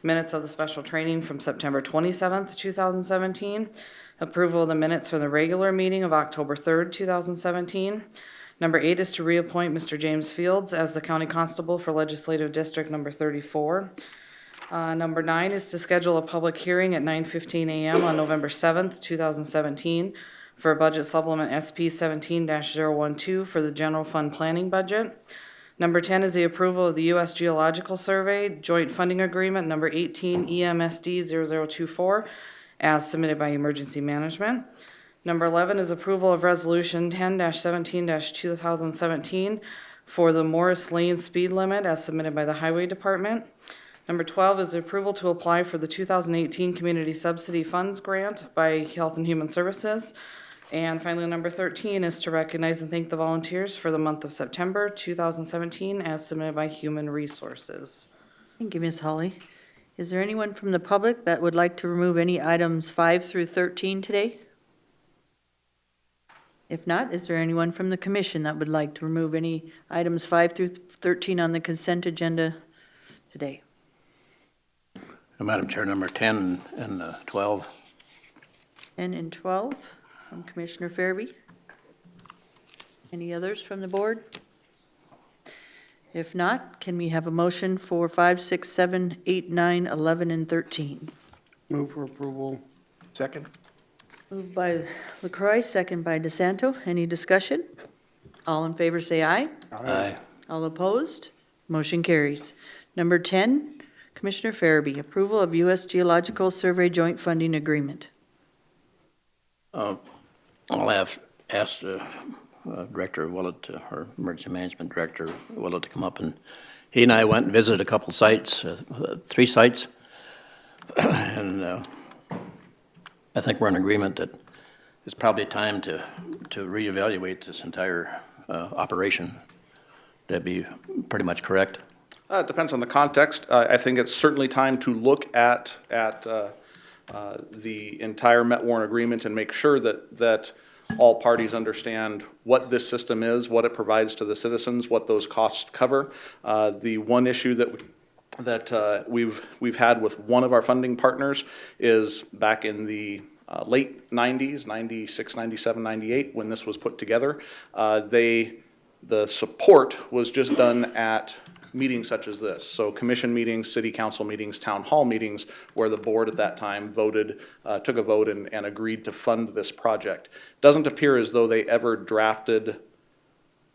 Minutes of the special training from September 27th, 2017. Approval of the minutes for the regular meeting of October 3rd, 2017. Number 8 is to reappoint Mr. James Fields as the County Constable for Legislative District Number 34. Number 9 is to schedule a public hearing at 9:15 a.m. on November 7th, 2017 for a budget supplement SP 17-012 for the general fund planning budget. Number 10 is the approval of the U.S. Geological Survey Joint Funding Agreement Number 18 EMSD 0024 as submitted by Emergency Management. Number 11 is approval of Resolution 10-17-2017 for the Morris Lane speed limit as submitted by the Highway Department. Number 12 is the approval to apply for the 2018 Community Subsidy Funds Grant by Health and Human Services. And finally, number 13 is to recognize and thank the volunteers for the month of September 2017 as submitted by Human Resources. Thank you, Ms. Hawley. Is there anyone from the public that would like to remove any items 5 through 13 today? If not, is there anyone from the commission that would like to remove any items 5 through 13 on the consent agenda today? Madam Chair, number 10 and 12. 10 and 12 from Commissioner Fairby. Any others from the board? If not, can we have a motion for 5, 6, 7, 8, 9, 11, and 13? Move for approval. Second. Moved by LaCroix, second by DeSanto. Any discussion? All in favor say aye. Aye. All opposed? Motion carries. Number 10, Commissioner Farabee, approval of U.S. Geological Survey Joint Funding Agreement. I'll ask Director Willett, or Emergency Management Director Willett, to come up, and he and I went and visited a couple sites, 3 sites, and I think we're in agreement that it's probably time to reevaluate this entire operation. That'd be pretty much correct. It depends on the context. I think it's certainly time to look at the entire Met Warren agreement and make sure that all parties understand what this system is, what it provides to the citizens, what those costs cover. The one issue that we've had with one of our funding partners is back in the late 90s, 96, 97, 98, when this was put together. The support was just done at meetings such as this. So commission meetings, city council meetings, town hall meetings, where the board at that time took a vote and agreed to fund this project. Doesn't appear as though they ever drafted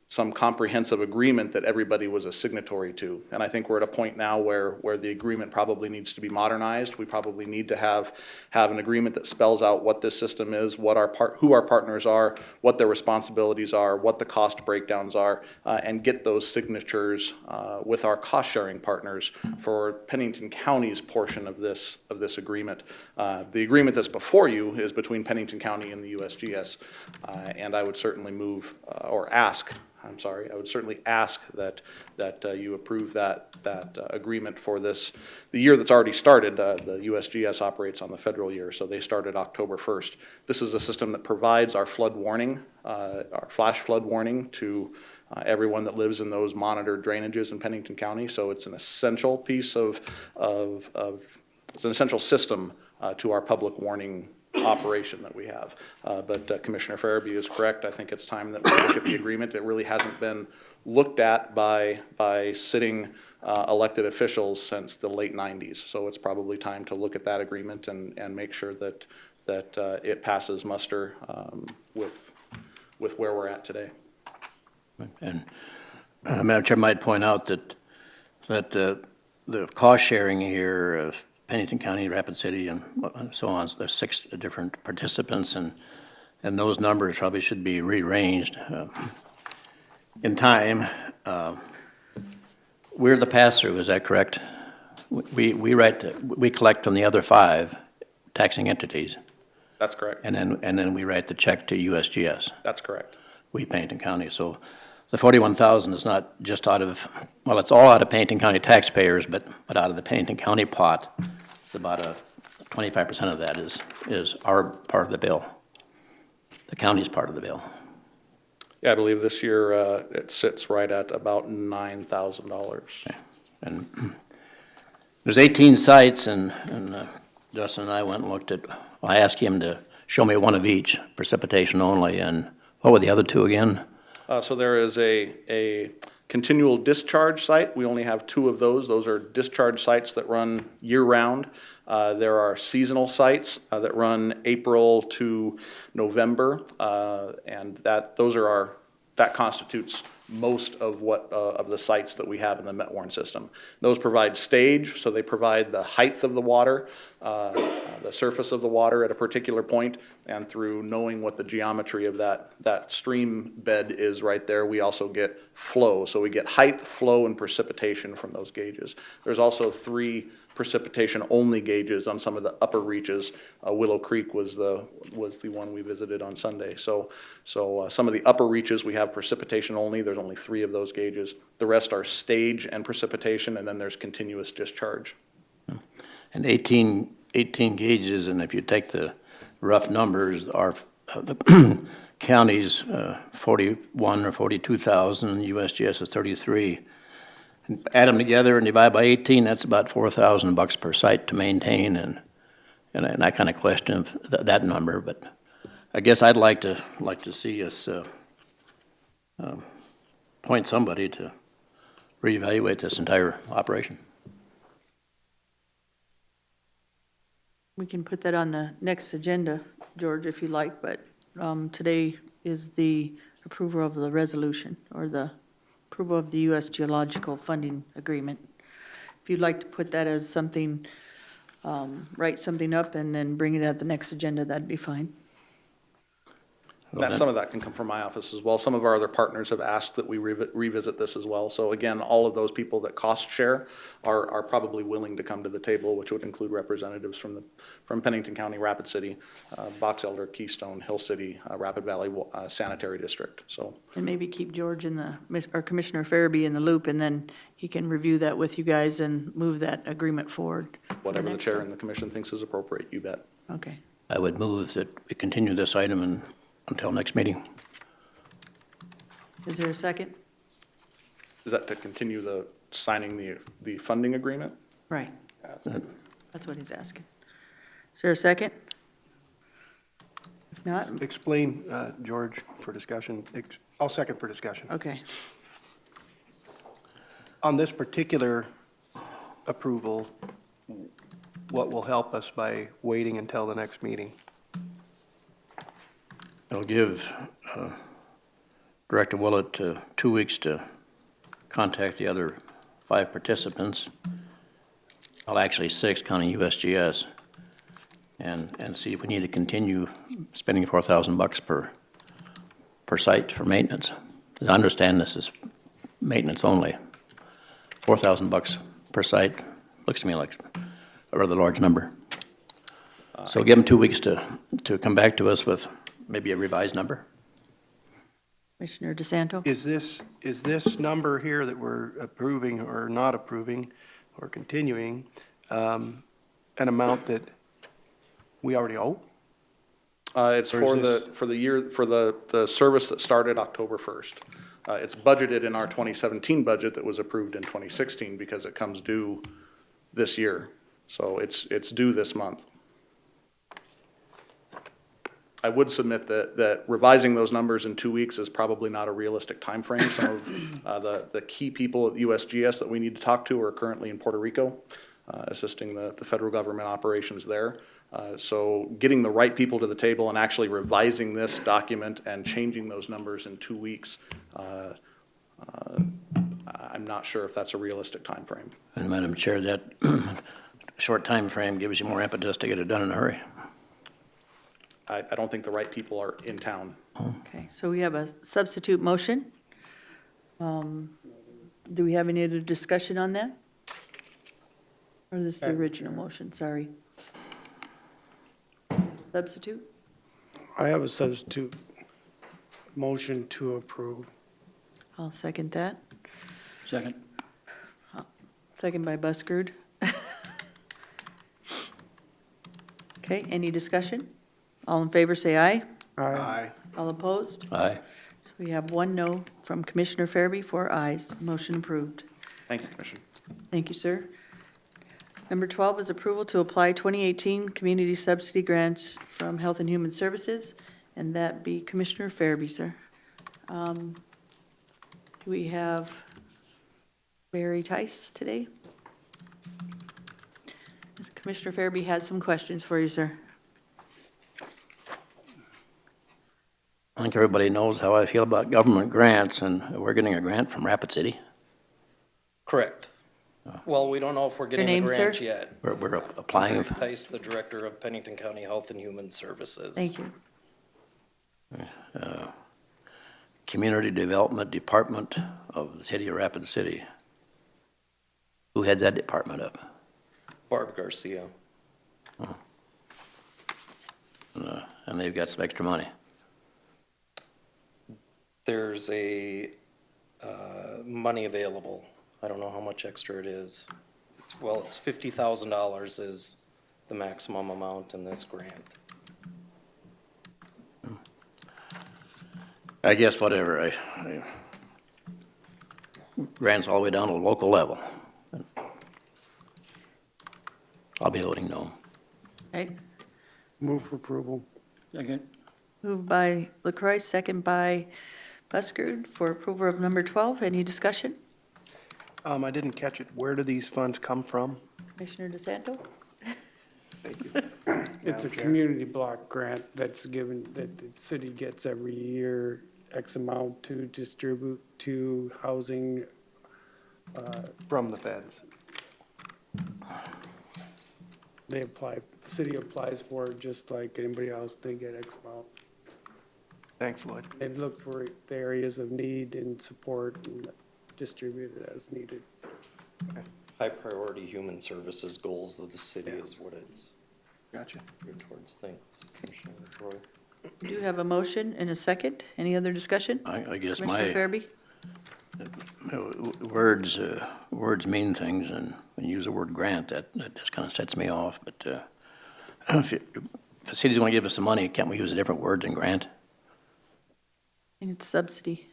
some comprehensive agreement that everybody was a signatory to. And I think we're at a point now where the agreement probably needs to be modernized. We probably need to have an agreement that spells out what this system is, who our partners are, what their responsibilities are, what the cost breakdowns are, and get those signatures with our cost-sharing partners for Pennington County's portion of this agreement. The agreement that's before you is between Pennington County and the USGS, and I would certainly I would certainly ask that you approve that agreement for the year that's already started. The USGS operates on the federal year, so they started October 1st. This is a system that provides our flood warning, our flash flood warning to everyone that lives in those monitored drainages in Pennington County. So it's an essential piece it's an essential system to our public warning operation that we have. But Commissioner Farabee is correct. I think it's time that we look at the agreement. It really hasn't been looked at by sitting elected officials since the late 90s. So it's probably time to look at that agreement and make sure that it passes muster with where we're at today. And Madam Chair, might point out that the cost sharing here of Pennington County, Rapid City, and so on, there's 6 different participants, and those numbers probably should be rearranged in time. We're the pass-through, is that correct? We collect from the other 5 taxing entities. That's correct. And then we write the check to USGS. That's correct. We, Pennington County. So the $41,000 is not just out of, well, it's all out of Pennington County taxpayers, but out of the Pennington County pot, it's about 25% of that is our part of the bill, the county's part of the bill. Yeah, I believe this year it sits right at about $9,000. Okay. And There's 18 sites, and Justin and I went and looked at, I asked him to show me one of each, precipitation only, and what were the other two again? So there is a continual discharge site. We only have 2 of those. Those are discharge sites that run year-round. There are seasonal sites that run April to November, and that constitutes most of of the sites that we have in the Met-Warren system. Those provide stage, so they provide the height of the water, the surface of the water at a particular point, and through knowing what the geometry of that stream bed is right there, we also get flow. So we get height, flow, and precipitation from those gauges. There's also 3 precipitation-only gauges on some of the upper reaches. Willow Creek was the one we visited on Sunday. So some of the upper reaches, we have precipitation only. There's only 3 of those gauges. The rest are stage and precipitation, and then there's continuous discharge. And 18 gauges, and if you take the rough numbers, are the counties 41 or 42,000, USGS is 33. Add them together and divide by 18, that's about $4,000 per site to maintain, and I kind of question that number, but I guess I'd like to see us appoint somebody to reevaluate this entire operation. We can put that on the next agenda, George, if you like, but today is the approval of the resolution, or the approval of the U.S. Geological Funding Agreement. If you'd like to put that as something, write something up and then bring it at the next agenda, that'd be fine. Some of that can come from my office as well. Some of our other partners have asked that we revisit this as well. So again, all of those people that cost share are probably willing to come to the table, which would include representatives from Pennington County, Rapid City, Box Elder, Keystone, Hill City, Rapid Valley Sanitary District. So. And maybe keep George or Commissioner Farabee in the loop, and then he can review that with you guys and move that agreement forward. Whatever the chair and the commission thinks is appropriate, you bet. Okay. I would move that we continue this item until next meeting. Is there a second? Is that to continue signing the funding agreement? Right. That's what he's asking. Is there a second? If not, Explain, George, for discussion. I'll second for discussion. okay. On this particular approval, what will help us by waiting until the next meeting? It'll give Director Willett 2 weeks to contact the other 5 participants, well, actually 6, counting USGS, and see if we need to continue spending $4,000 per site for maintenance. As I understand, this is maintenance only. $4,000 per site looks to me like a rather large number. So give them 2 weeks to come back to us with maybe a revised number. Commissioner DeSanto? Is this number here that we're approving or not approving or continuing an amount that we already owe? It's Or for is the year, for the service that started October 1st. It's budgeted in our 2017 budget that was approved in 2016 because it comes due this year. So it's due this month. I would submit that revising those numbers in 2 weeks is probably not a realistic timeframe. Some of the key people at USGS that we need to talk to are currently in Puerto Rico, assisting the federal government operations there. So getting the right people to the table and actually revising this document and changing those numbers in 2 weeks, I'm not sure if that's a realistic timeframe. And Madam Chair, that short time frame gives you more impetus to get it done in a hurry. I don't think the right people are in town. Okay, so we have a substitute motion. Do we have any other discussion on that? Or is this the original motion, sorry? Substitute? I have a substitute motion to approve. I'll second that. Second. Second by Buschard. Okay, any discussion? All in favor, say aye. Aye. All opposed? Aye. So we have 1 no from Commissioner Farabee, 4 ayes. Motion approved. Thank you, Commissioner. Thank you, sir. Number 12 is approval to apply 2018 community subsidy grants from Health and Human Services, and that be Commissioner Farabee, sir. Do we have Barry Tice today? Commissioner Farabee has some questions for you, sir. I think everybody knows how I feel about government grants, and we're getting a grant from Rapid City. Correct. Well, we don't know if we're getting the name, grant sir? yet. We're applying. Tice, the Director of Pennington County Health and Human Services. Thank you. Community Development Department of the City of Rapid City. Who heads that department up? Barb Garcia. And they've got some extra money. There's a money available. I don't know how much extra it is. It's $50,000 is the maximum amount in this grant. I guess whatever, grants all the way down to the local level. I'll be voting no. Okay. Move for approval. Moved by LaCroix, second by Buschard for approval of number 12. Any discussion? I didn't catch it. Where do these funds come from? Commissioner DeSanto? Thank you. It's a Madam Chair. community block grant that's given, that the city gets every year, X amount to distribute to housing. From the feds. They apply, the city applies for it just like anybody else, they get X amount. Thanks, Lloyd. They look for the areas of need and support and distribute it as needed. High priority human services goals of the city is what it's Gotcha. geared towards. Thanks, Commissioner Roy. We do have a motion and a second. Any other discussion? I guess Commissioner my Farabee? words mean things, and when you use the word grant, that just kind of sets me off. But if the city's going to give us some money, can't we use a different word than grant? I think it's subsidy.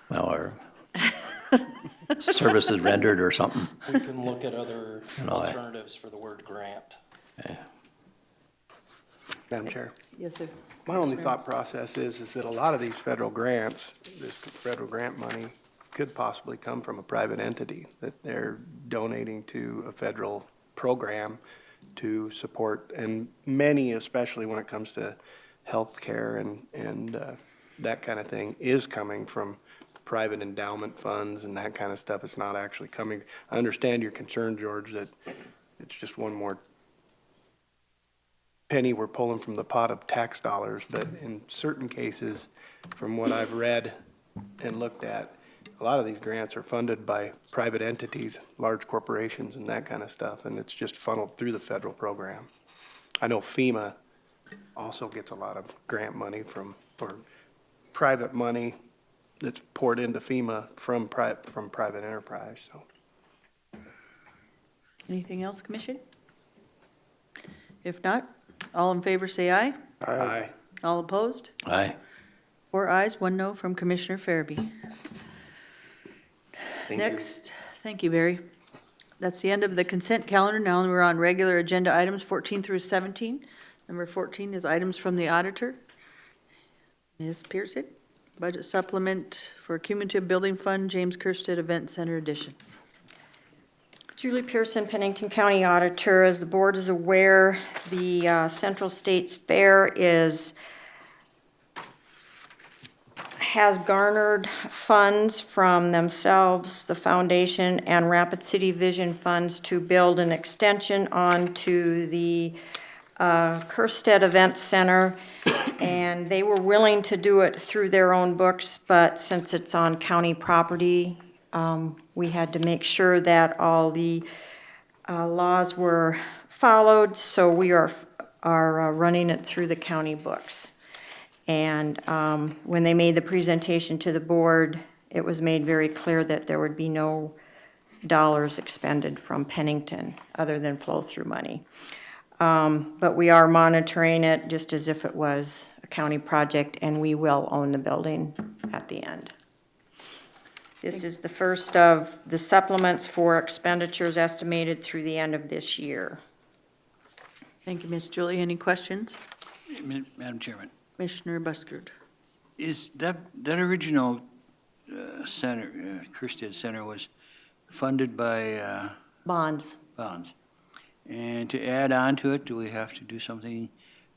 Well, or services rendered or something. We can look at other No, I- alternatives for the word grant. Madam Chair. Yes, sir. My only thought process is that a lot of these federal grants, this federal grant money, could possibly come from a private entity, that they're donating to a federal program to support, and many, especially when it comes to healthcare and that kind of thing, is coming from private endowment funds and that kind of stuff. It's not actually coming. I understand your concern, George, that it's just one more penny we're pulling from the pot of tax dollars, but in certain cases, from what I've read and looked at, a lot of these grants are funded by private entities, large corporations and that kind of stuff, and it's just funneled through the federal program. I know FEMA also gets a lot of grant money from, or private money that's poured into FEMA from private enterprise, so. Anything else, Commission? If not, all in favor say aye. Aye. All opposed? Aye. 4 ayes, 1 no from Commissioner Farabee. Next, thank you, Barry. That's the end of the consent calendar. Now we're on regular agenda items 14 through 17. Number 14 is items from the auditor. Ms. Pearson, budget supplement for cumulative building fund, James Kirstead Event Center addition. Julie Pearson, Pennington County Auditor. As the board is aware, the Central States Fair has garnered funds from themselves, the foundation, and Rapid City Vision funds to build an extension onto the Kirstead Event Center, and they were willing to do it through their own books, but since it's on county property, we had to make sure that all the laws were followed, so we are running it through the county books. And when they made the presentation to the board, it was made very clear that there would be no dollars expended from Pennington other than flow-through money. But we are monitoring it just as if it was a county project, and we will own the building at the end. This is the first of the supplements for expenditures estimated through the end of this year. Thank you, Ms. Julie. Any questions? Madam Chairman, Commissioner Buschard. is that original center, Kerstead Center was funded by Bonds. bonds? And to add on to it, do we have to do something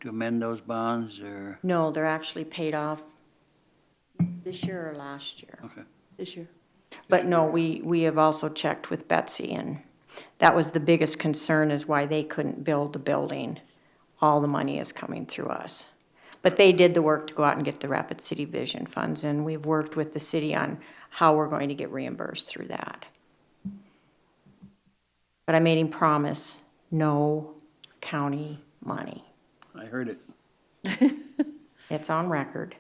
to amend those bonds, or, No, they're actually paid off this year or last year. okay. This year. But no, we have also checked with Betsy, and that was the biggest concern, is why they couldn't build the building. All the money is coming through us. But they did the work to go out and get the Rapid City Vision funds, and we've worked with the city on how we're going to get reimbursed through that. But I made him promise, no county money. I heard it. It's on record.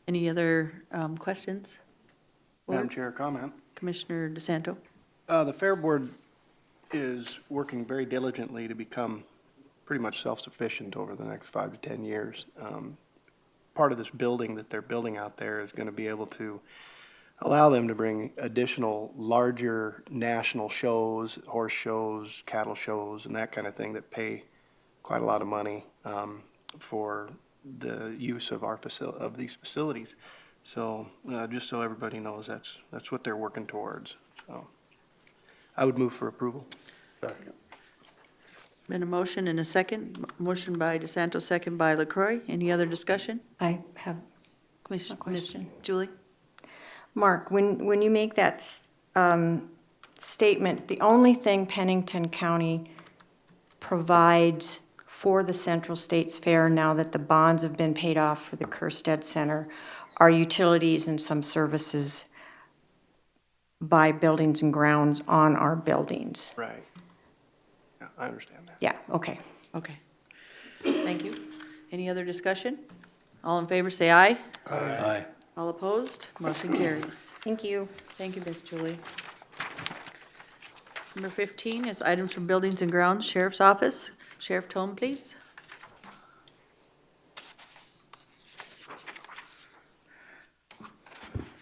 Any other questions? Madam Chair, comment. Commissioner DeSanto? The Fair Board is working very diligently to become pretty much self-sufficient over the next 5 to 10 years. Part of this building that they're building out there is going to be able to allow them to bring additional larger national shows, horse shows, cattle shows, and that kind of thing that pay quite a lot of money for the use of of these facilities. So just so everybody knows, that's what they're working towards. So I would move for approval. Second. Been a motion and a second. Motion by DeSanto, second by LaCroy. Any other discussion? I have Commissioner, question. Ms. Julie? Mark, when you make that statement, the only thing Pennington County provides for the Central States Fair, now that the bonds have been paid off for the Kerstead Center, are utilities and some services by Buildings and Grounds on our buildings. Right. Yeah, I understand that. Yeah, okay. Okay. Thank you. Any other discussion? All in favor, say aye. Aye. All opposed? Motion carries. Thank you. Thank you, Ms. Julie. Number 15 is items from Buildings and Grounds, Sheriff's Office. Sheriff Tome, please.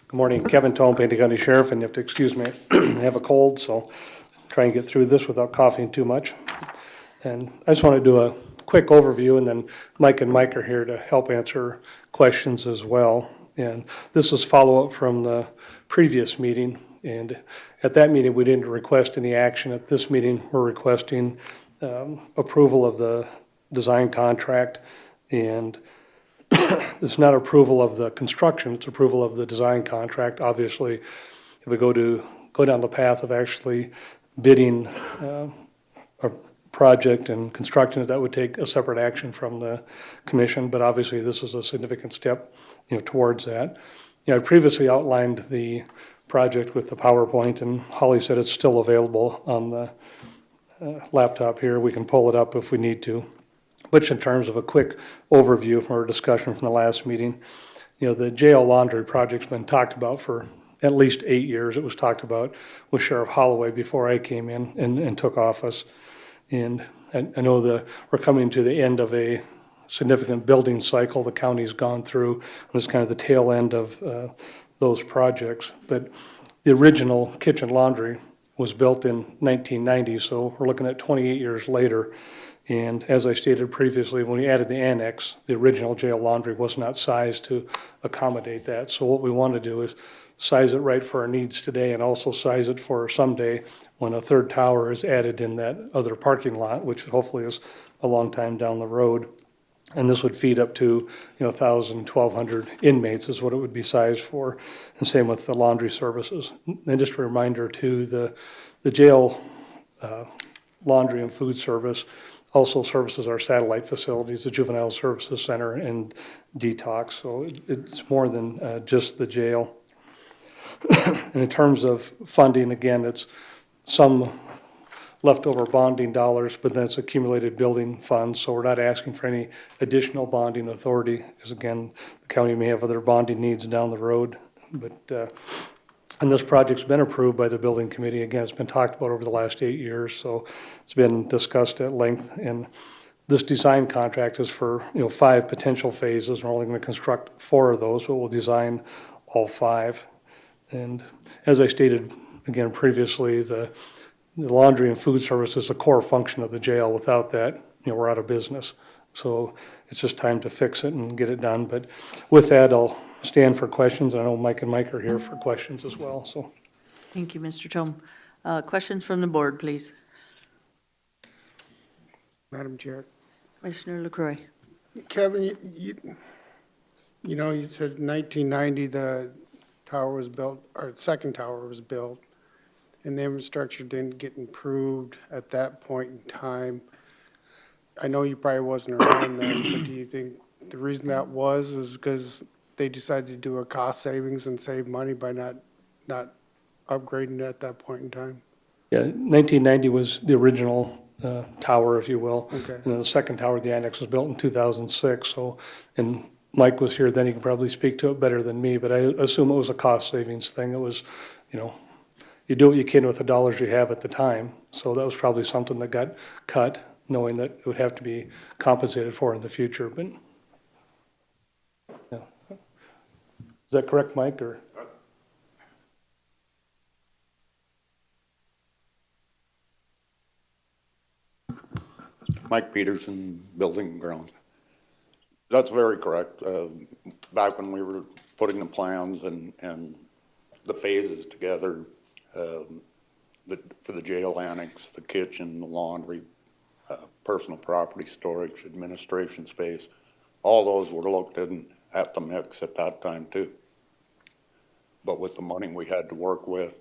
Good morning, Kevin Tone, Pennington County Sheriff, and you have to excuse me, I have a cold, so try and get through this without coughing too much. And I just want to do a quick overview, and then Mike and Mike are here to help answer questions as well. And this is follow-up from the previous meeting, and at that meeting, we didn't request any action. At this meeting, we're requesting approval of the design contract, and it's not approval of the construction, it's approval of the design contract. Obviously, if we go down the path of actually bidding a project and constructing it, that would take a separate action from the commission, but obviously this is a significant step, towards that. I previously outlined the project with the PowerPoint, and Holly said it's still available on the laptop here. We can pull it up if we need to. But in terms of a quick overview from our discussion from the last meeting, the jail laundry project's been talked about for at least 8 years. It was talked about with Sheriff Holloway before I came in and took office. And I know we're coming to the end of a significant building cycle the county's gone through. It's kind of the tail end of those projects. But the original kitchen laundry was built in 1990, so we're looking at 28 years later. And as I stated previously, when we added the annex, the original jail laundry was not sized to accommodate that. So what we want to do is size it right for our needs today, and also size it for someday when a third tower is added in that other parking lot, which hopefully is a long time down the road. And this would feed up to 1,000, 1,200 inmates is what it would be sized for, and same with the laundry services. And just a reminder too, the jail laundry and food service also services our satellite facilities, the Juvenile Services Center and detox, so it's more than just the jail. And in terms of funding, again, it's some leftover bonding dollars, but then it's accumulated building funds, so we're not asking for any additional bonding authority, because again, the county may have other bonding needs down the road. But and this project's been approved by the building committee. Again, it's been talked about over the last 8 years, so it's been discussed at length. And this design contract is for 5 potential phases. We're only going to construct 4 of those, but we'll design all 5. And as I stated again previously, the laundry and food service is a core function of the jail. Without that, we're out of business. So it's just time to fix it and get it done. But with that, I'll stand for questions. I know Mike and Mike are here for questions as well, so. Thank you, Mr. Tome. Questions from the board, please. Madam Chair. Commissioner LaCroy. Kevin, you said 1990 the tower was built, or the second tower was built, and the infrastructure didn't get improved at that point in time. I know you probably wasn't around then, but do you think the reason that was because they decided to do a cost savings and save money by not upgrading it at that point in time? Yeah, 1990 was the original tower, if you will. Okay. And then the second tower, the annex, was built in 2006. So, and Mike was here then, he can probably speak to it better than me, but I assume it was a cost savings thing. It was, you do what you can with the dollars you have at the time. So that was probably something that got cut, knowing that it would have to be compensated for in the future, but, yeah. Is that correct, Mike, or? Mike Peterson, Building and Grounds. That's very correct. Back when we were putting the plans and the phases together, for the jail annex, the kitchen, the laundry, personal property storage, administration space, all those were looked in at the mix at that time too. But with the money we had to work with,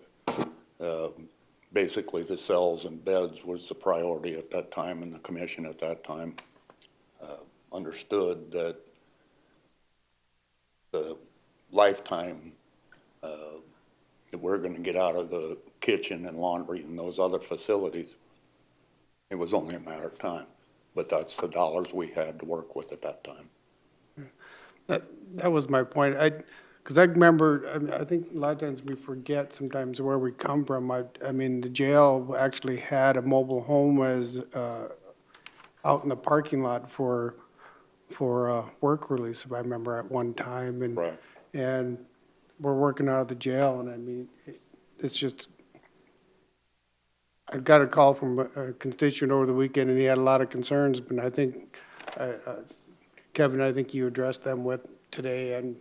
basically the cells and beds was the priority at that time, and the commission at that time understood that the lifetime that we're going to get out of the kitchen and laundry and those other facilities, it was only a matter of time. But that's the dollars we had to work with at that time. That was my point. Because I remember, I think a lot of times we forget sometimes where we come from. I mean, the jail actually had a mobile home as out in the parking lot for work release, if I remember at one time. And, Right. and we're working out of the jail, and I mean, it's just, I got a call from a constituent over the weekend, and he had a lot of concerns, but I think, Kevin, I think you addressed them with today and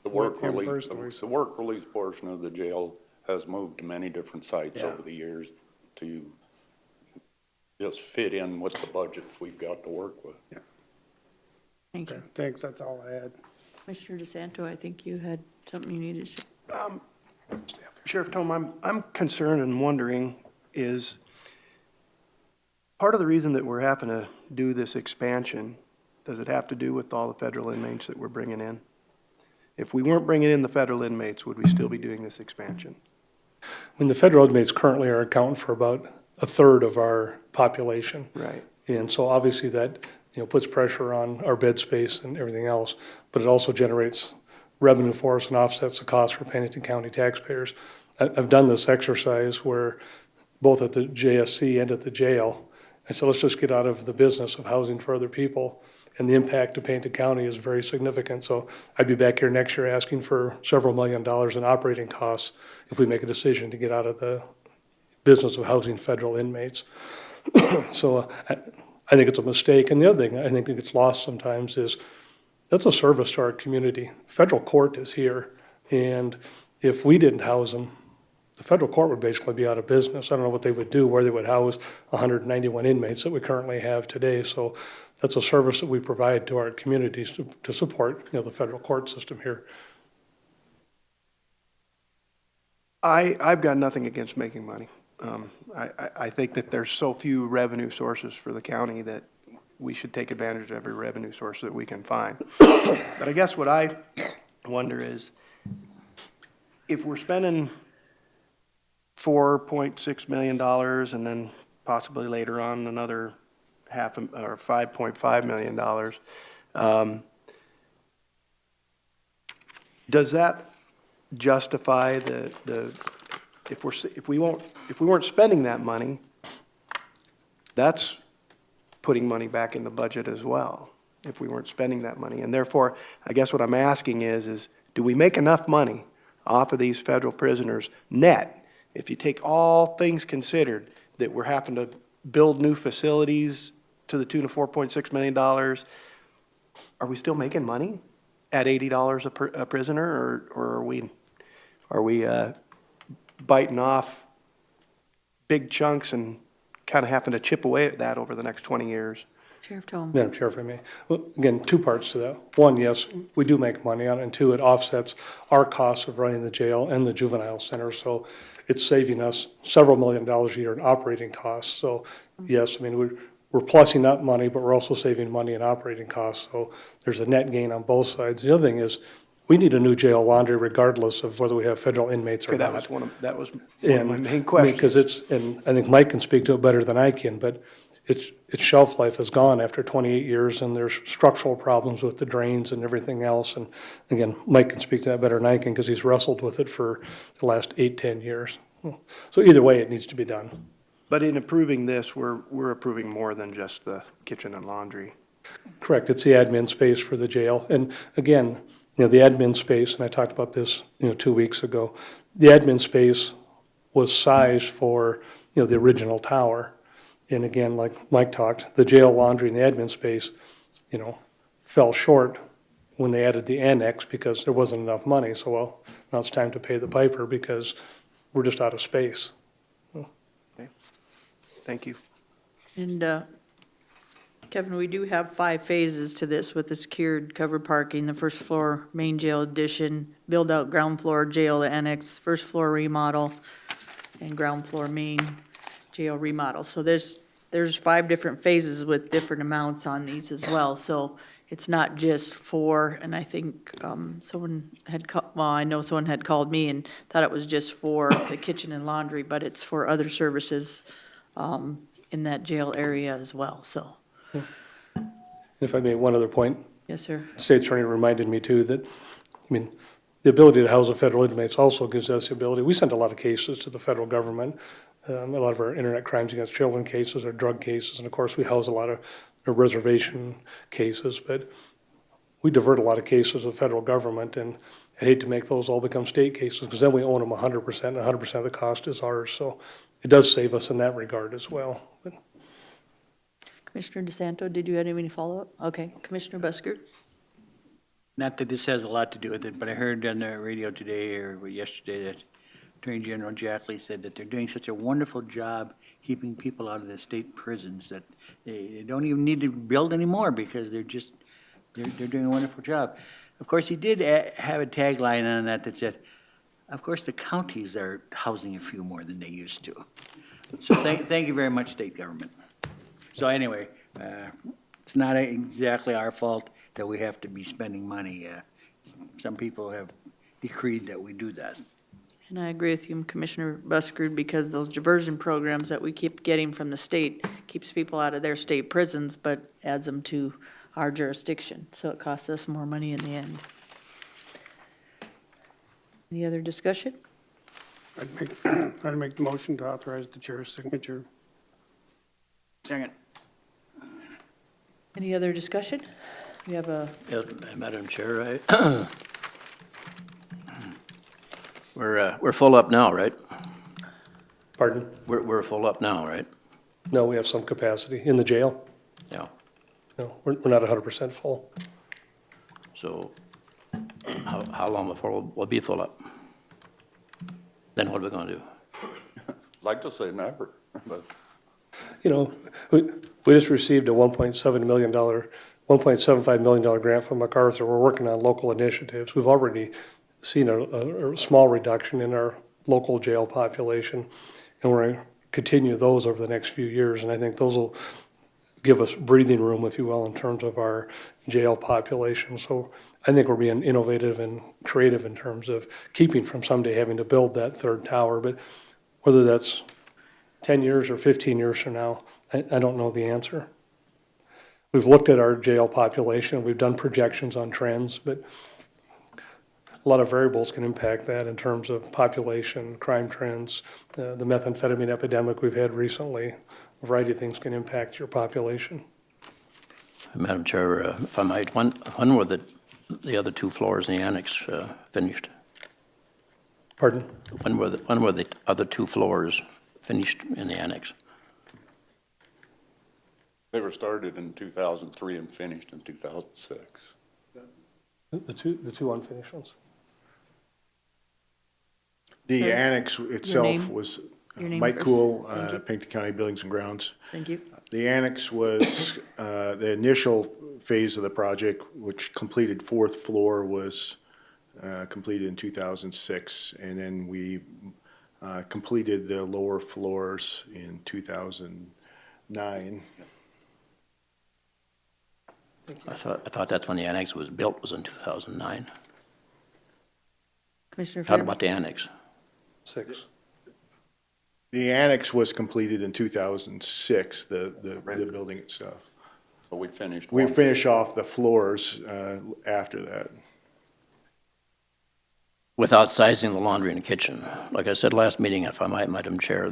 The work with him release, personally. the work release portion of the jail has moved to many different sites Yeah. over the years to just fit in with the budgets we've got to work with. Thank Okay, you. thanks, that's all I had. Commissioner DeSanto, I think you had something you needed to say. Sheriff Tome, I'm concerned and wondering is part of the reason that we're having to do this expansion, does it have to do with all the federal inmates that we're bringing in? If we weren't bringing in the federal inmates, would we still be doing this expansion? When the federal inmates currently are accounting for about a third of our population. Right. And so obviously that, puts pressure on our bed space and everything else, but it also generates revenue for us and offsets the cost for Pennington County taxpayers. I've done this exercise where both at the JSC and at the jail, I said, let's just get out of the business of housing for other people. And the impact to Pennington County is very significant. So I'd be back here next year asking for several $1 million in operating costs if we make a decision to get out of the business of housing federal inmates. So I think it's a mistake. And the other thing I think that gets lost sometimes is that's a service to our community. Federal court is here, and if we didn't house them, the federal court would basically be out of business. I don't know what they would do, where they would house 191 inmates that we currently have today. So that's a service that we provide to our communities to support, the federal court system here. I've got nothing against making money. I think that there's so few revenue sources for the county that we should take advantage of every revenue source that we can find. But I guess what I wonder is, if we're spending $4.6 million and then possibly later on another $5.5 million, does that justify if we weren't spending that money, that's putting money back in the budget as well, if we weren't spending that money. And therefore, I guess what I'm asking is do we make enough money off of these federal prisoners net. If you take all things considered, that we're having to build new facilities to the tune of $4.6 million, are we still making money at $80 a prisoner, or are we biting off big chunks and kind of having to chip away at that over the next 20 years? Sheriff Tome. Madam Chair, if I may. Well, again, two parts to that. One, yes, we do make money on it, and two, it offsets our costs of running the jail and the juvenile center. So it's saving us several $1 million a year in operating costs. So yes, I mean, we're plussing up money, but we're also saving money in operating costs. So there's a net gain on both sides. The other thing is, we need a new jail laundry regardless of whether we have federal inmates or Okay, not. that was one of my main questions. Because and I think Mike can speak to it better than I can, but its shelf life is gone after 28 years, and there's structural problems with the drains and everything else. And again, Mike can speak to that better than I can, because he's wrestled with it for the last 8-10 years. So either way, it needs to be done. But in approving this, we're approving more than just the kitchen and laundry. Correct, it's the admin space for the jail. And again, the admin space, and I talked about this, 2 weeks ago, the admin space was sized for, the original tower. And again, like Mike talked, the jail laundry and the admin space, fell short when they added the annex because there wasn't enough money. So, well, now it's time to pay the piper because we're just out of space. Thank you. And Kevin, we do have 5 phases to this with the secured covered parking, the first floor main jail addition, build out ground floor jail annex, first floor remodel, and ground floor main jail remodel. So there's 5 different phases with different amounts on these as well. So it's not just for, and I think someone had, I know someone had called me and thought it was just for the kitchen and laundry, but it's for other services in that jail area as well, so. If I may, one other point. Yes, sir. State Attorney reminded me too that, the ability to house the federal inmates also gives us the ability, we send a lot of cases to the federal government. A lot of our internet crimes against children cases are drug cases, and of course, we house a lot of reservation cases, but we divert a lot of cases to the federal government, and I hate to make those all become state cases, because then we own them 100%, and 100% of the cost is ours, so it does save us in that regard as well. But Commissioner DeSanto, did you have any follow-up? Okay, Commissioner Busker? Not that this has a lot to do with it, but I heard on the radio today or yesterday that Attorney General Jackley said that they're doing such a wonderful job keeping people out of the state prisons that they don't even need to build anymore because they're doing a wonderful job. Of course, he did have a tagline on that said, of course, the counties are housing a few more than they used to. So thank you very much, state government. So anyway, it's not exactly our fault that we have to be spending money. Some people have decreed that we do that. And I agree with you, Commissioner Busker, because those diversion programs that we keep getting from the state keeps people out of their state prisons, but adds them to our jurisdiction. So it costs us more money in the end. Any other discussion? I'd make the motion to authorize the chair's signature. Second. Any other discussion? We have a, Yes, Madam Chair, we're full up now, right? pardon? We're full up now, right? No, we have some capacity in the jail. Yeah. No, we're not 100% full. So how long before we'll be full up? Then what are we gonna do? Like to say never, but We just received a $1.75 million grant from MacArthur. We're working on local initiatives. We've already seen a small reduction in our local jail population, and we're going to continue those over the next few years. And I think those will give us breathing room, if you will, in terms of our jail population. So I think we're being innovative and creative in terms of keeping from someday having to build that third tower. But whether that's 10 years or 15 years from now, I don't know the answer. We've looked at our jail population, we've done projections on trends, but a lot of variables can impact that in terms of population, crime trends, the methamphetamine epidemic we've had recently. A variety of things can impact your population. Madam Chair, if I might, when were the other 2 floors in the annex finished? Pardon? When were the other two floors finished in the annex? They were started in 2003 and finished in 2006. The two unfinished ones. The Sir, annex itself name? was Your name Mike first. Cool, Thank you. Pennington County Buildings and Grounds. Thank you. The annex was, the initial phase of the project, which completed fourth floor, was completed in 2006. And then we completed the lower floors in 2009. I thought that's when the annex was built, was in 2009. Commissioner How Fair? about the annex? 6. The annex was completed in 2006, the building itself. But we finished We one. finished off the floors after that. Without sizing the laundry and the kitchen. Like I said last meeting, if I might, Madam Chair,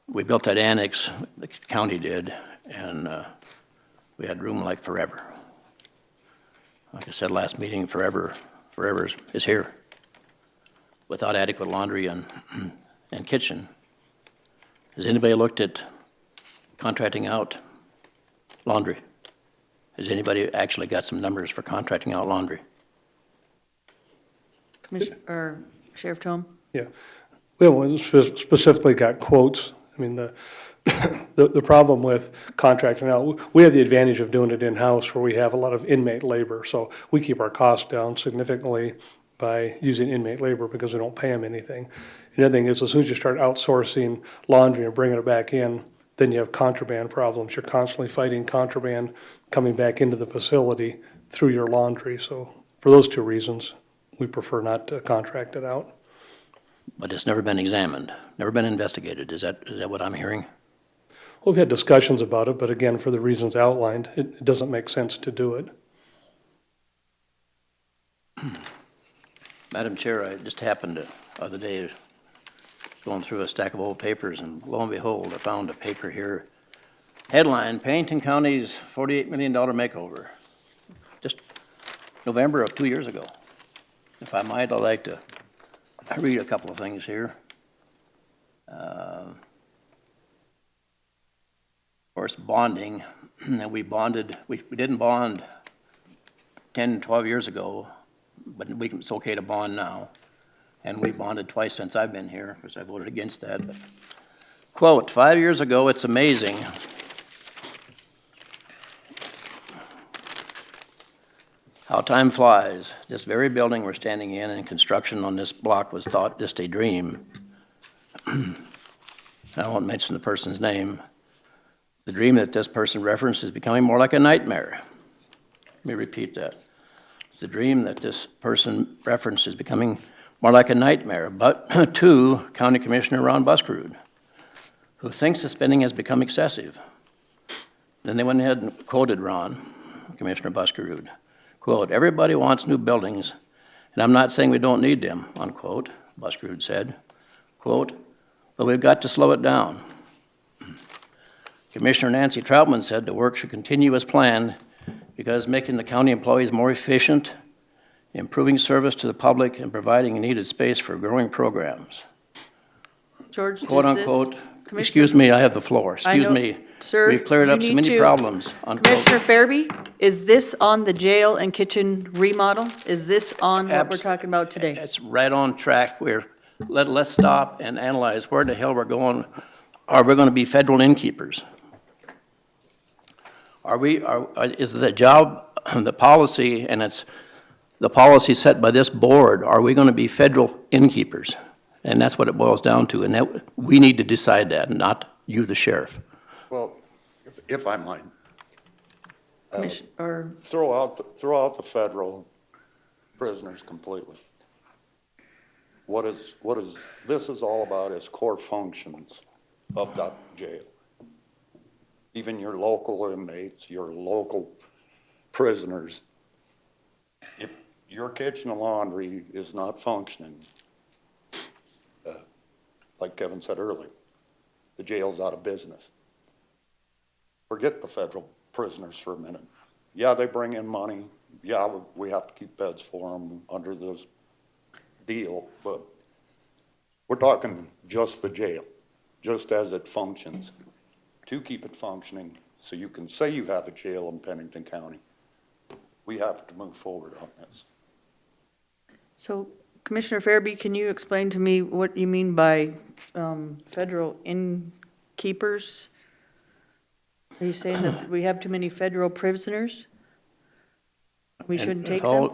we built that annex, the county did, and we had room like forever. Like I said last meeting, forever is here. Without adequate laundry and kitchen. Has anybody looked at contracting out laundry? Has anybody actually got some numbers for contracting out laundry? Commissioner, or Sheriff Tom? Yeah. We haven't specifically got quotes. I mean, the problem with contracting out, we have the advantage of doing it in-house where we have a lot of inmate labor. So we keep our costs down significantly by using inmate labor because we don't pay them anything. The other thing is, as soon as you start outsourcing laundry and bringing it back in, then you have contraband problems. You're constantly fighting contraband coming back into the facility through your laundry. So for those two reasons, we prefer not to contract it out. But it's never been examined, never been investigated. Is that what I'm hearing? We've had discussions about it, but again, for the reasons outlined, it doesn't make sense to do it. Madam Chair, I just happened to, the other day, going through a stack of old papers, and lo and behold, I found a paper here. Headline, Pennington County's $48 million makeover. Just November of 2 years ago. If I might, I'd like to read a couple of things here. Of course, bonding, we didn't bond 10, 12 years ago, but it's okay to bond now. And we bonded twice since I've been here, because I voted against that. But, quote, 5 years ago, it's amazing how time flies. This very building we're standing in and construction on this block was thought just a dream. I won't mention the person's name. The dream that this person referenced is becoming more like a nightmare. Let me repeat that. The dream that this person referenced is becoming more like a nightmare, but to County Commissioner Ron Buskerud, who thinks the spending has become excessive. Then they went ahead and quoted Ron, Commissioner Buskerud. Quote, everybody wants new buildings, and I'm not saying we don't need them, unquote, Buskerud said. Quote, but we've got to slow it down. Commissioner Nancy Troutman said the work should continue as planned because making the county employees more efficient, improving service to the public, and providing needed space for growing programs. George, Quote does this- unquote, Commissioner- excuse me, I have the floor, I excuse know- me. Sir, We've cleared you up so need many to- problems, unquote. Commissioner Fairby, is this on the jail and kitchen remodel? Is this on what we're Abs- talking about today? It's right on track. Let's stop and analyze where the hell we're going. Are we going to be federal innkeepers? Is the job, the policy, and it's the policy set by this board, are we going to be federal innkeepers? And that's what it boils down to, and we need to decide that, not you, the sheriff. Well, if I might, Or, throw out the federal prisoners completely. What this is all about is core functions of that jail. Even your local inmates, your local prisoners, if your kitchen and laundry is not functioning, like Kevin said earlier, the jail's out of business. Forget the federal prisoners for a minute. Yeah, they bring in money. Yeah, we have to keep beds for them under those deal, but we're talking just the jail, just as it functions, to keep it functioning, so you can say you have a jail in Pennington County. We have to move forward on this. So Commissioner Farabee, can you explain to me what you mean by federal innkeepers? Are you saying that we have too many federal prisoners? We shouldn't take them?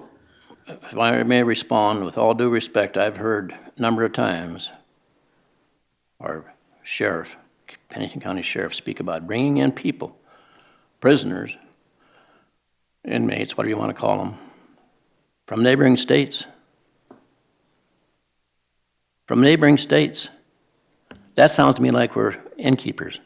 If I may respond, with all due respect, I've heard a number of times our sheriff, Pennington County Sheriff, speak about bringing in people, prisoners, inmates, whatever you want to call them, from neighboring states. From neighboring states. That sounds to me like we're innkeepers.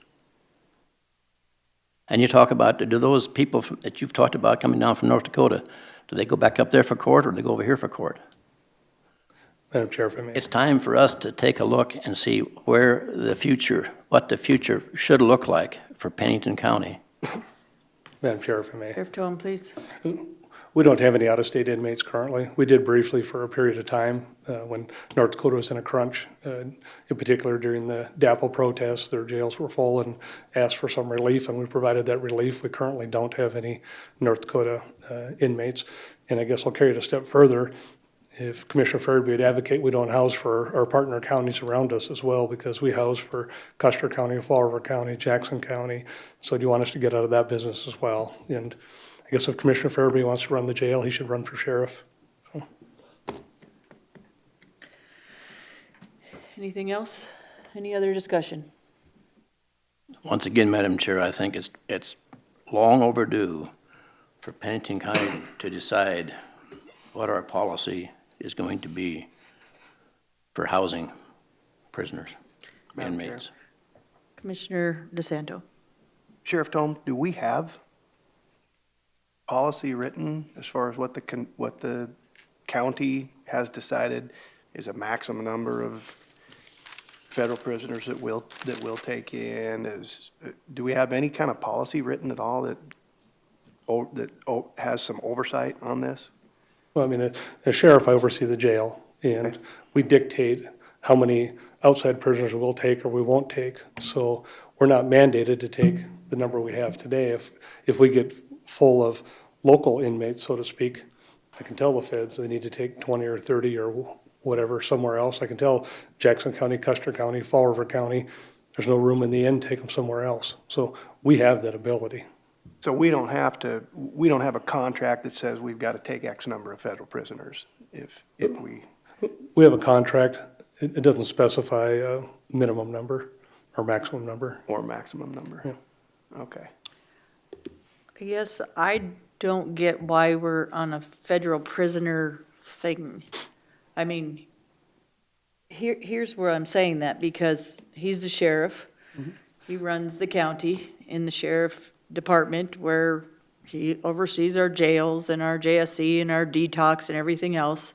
And you talk about, do those people that you've talked about coming down from North Dakota, do they go back up there for court, or do they go over here for court? Madam Chair, if I may. It's time for us to take a look and see where the future, what the future should look like for Pennington County. Madam Chair, if I may. Sheriff Tolan, please. We don't have any out-of-state inmates currently. We did briefly for a period of time when North Dakota was in a crunch. In particular, during the DAPL protests, their jails were full and asked for some relief, and we provided that relief. We currently don't have any North Dakota inmates. And I guess I'll carry it a step further. If Commissioner Farabee would advocate, we don't house for our partner counties around us as well, because we house for Custer County, Fall River County, Jackson County. So do you want us to get out of that business as well? And I guess if Commissioner Farabee wants to run the jail, he should run for sheriff. So. Anything else? Any other discussion? Once again, Madam Chair, I think it's long overdue for Pennington County to decide what our policy is going to be for housing prisoners, Madam inmates. Chair. Commissioner DeSanto. Sheriff Tome, do we have policy written as far as what the county has decided is a maximum number of federal prisoners that we'll take in? Do we have any kind of policy written at all that has some oversight on this? Well, I mean, as sheriff, I oversee the jail, and we dictate how many outside prisoners we'll take or we won't take. So we're not mandated to take the number we have today. If we get full of local inmates, so to speak, I can tell the feds they need to take 20 or 30 or whatever somewhere else. I can tell Jackson County, Custer County, Fall River County, there's no room in the inn, take them somewhere else. So we have that ability. So we don't have a contract that says we've got to take X number of federal prisoners if we. We have a contract. It doesn't specify a minimum number or maximum number. Or maximum number. Yeah. Okay. I guess I don't get why we're on a federal prisoner thing. I mean, here's where I'm saying that, because he's the sheriff. He runs the county in the sheriff department, where he oversees our jails and our JSC and our detox and everything else.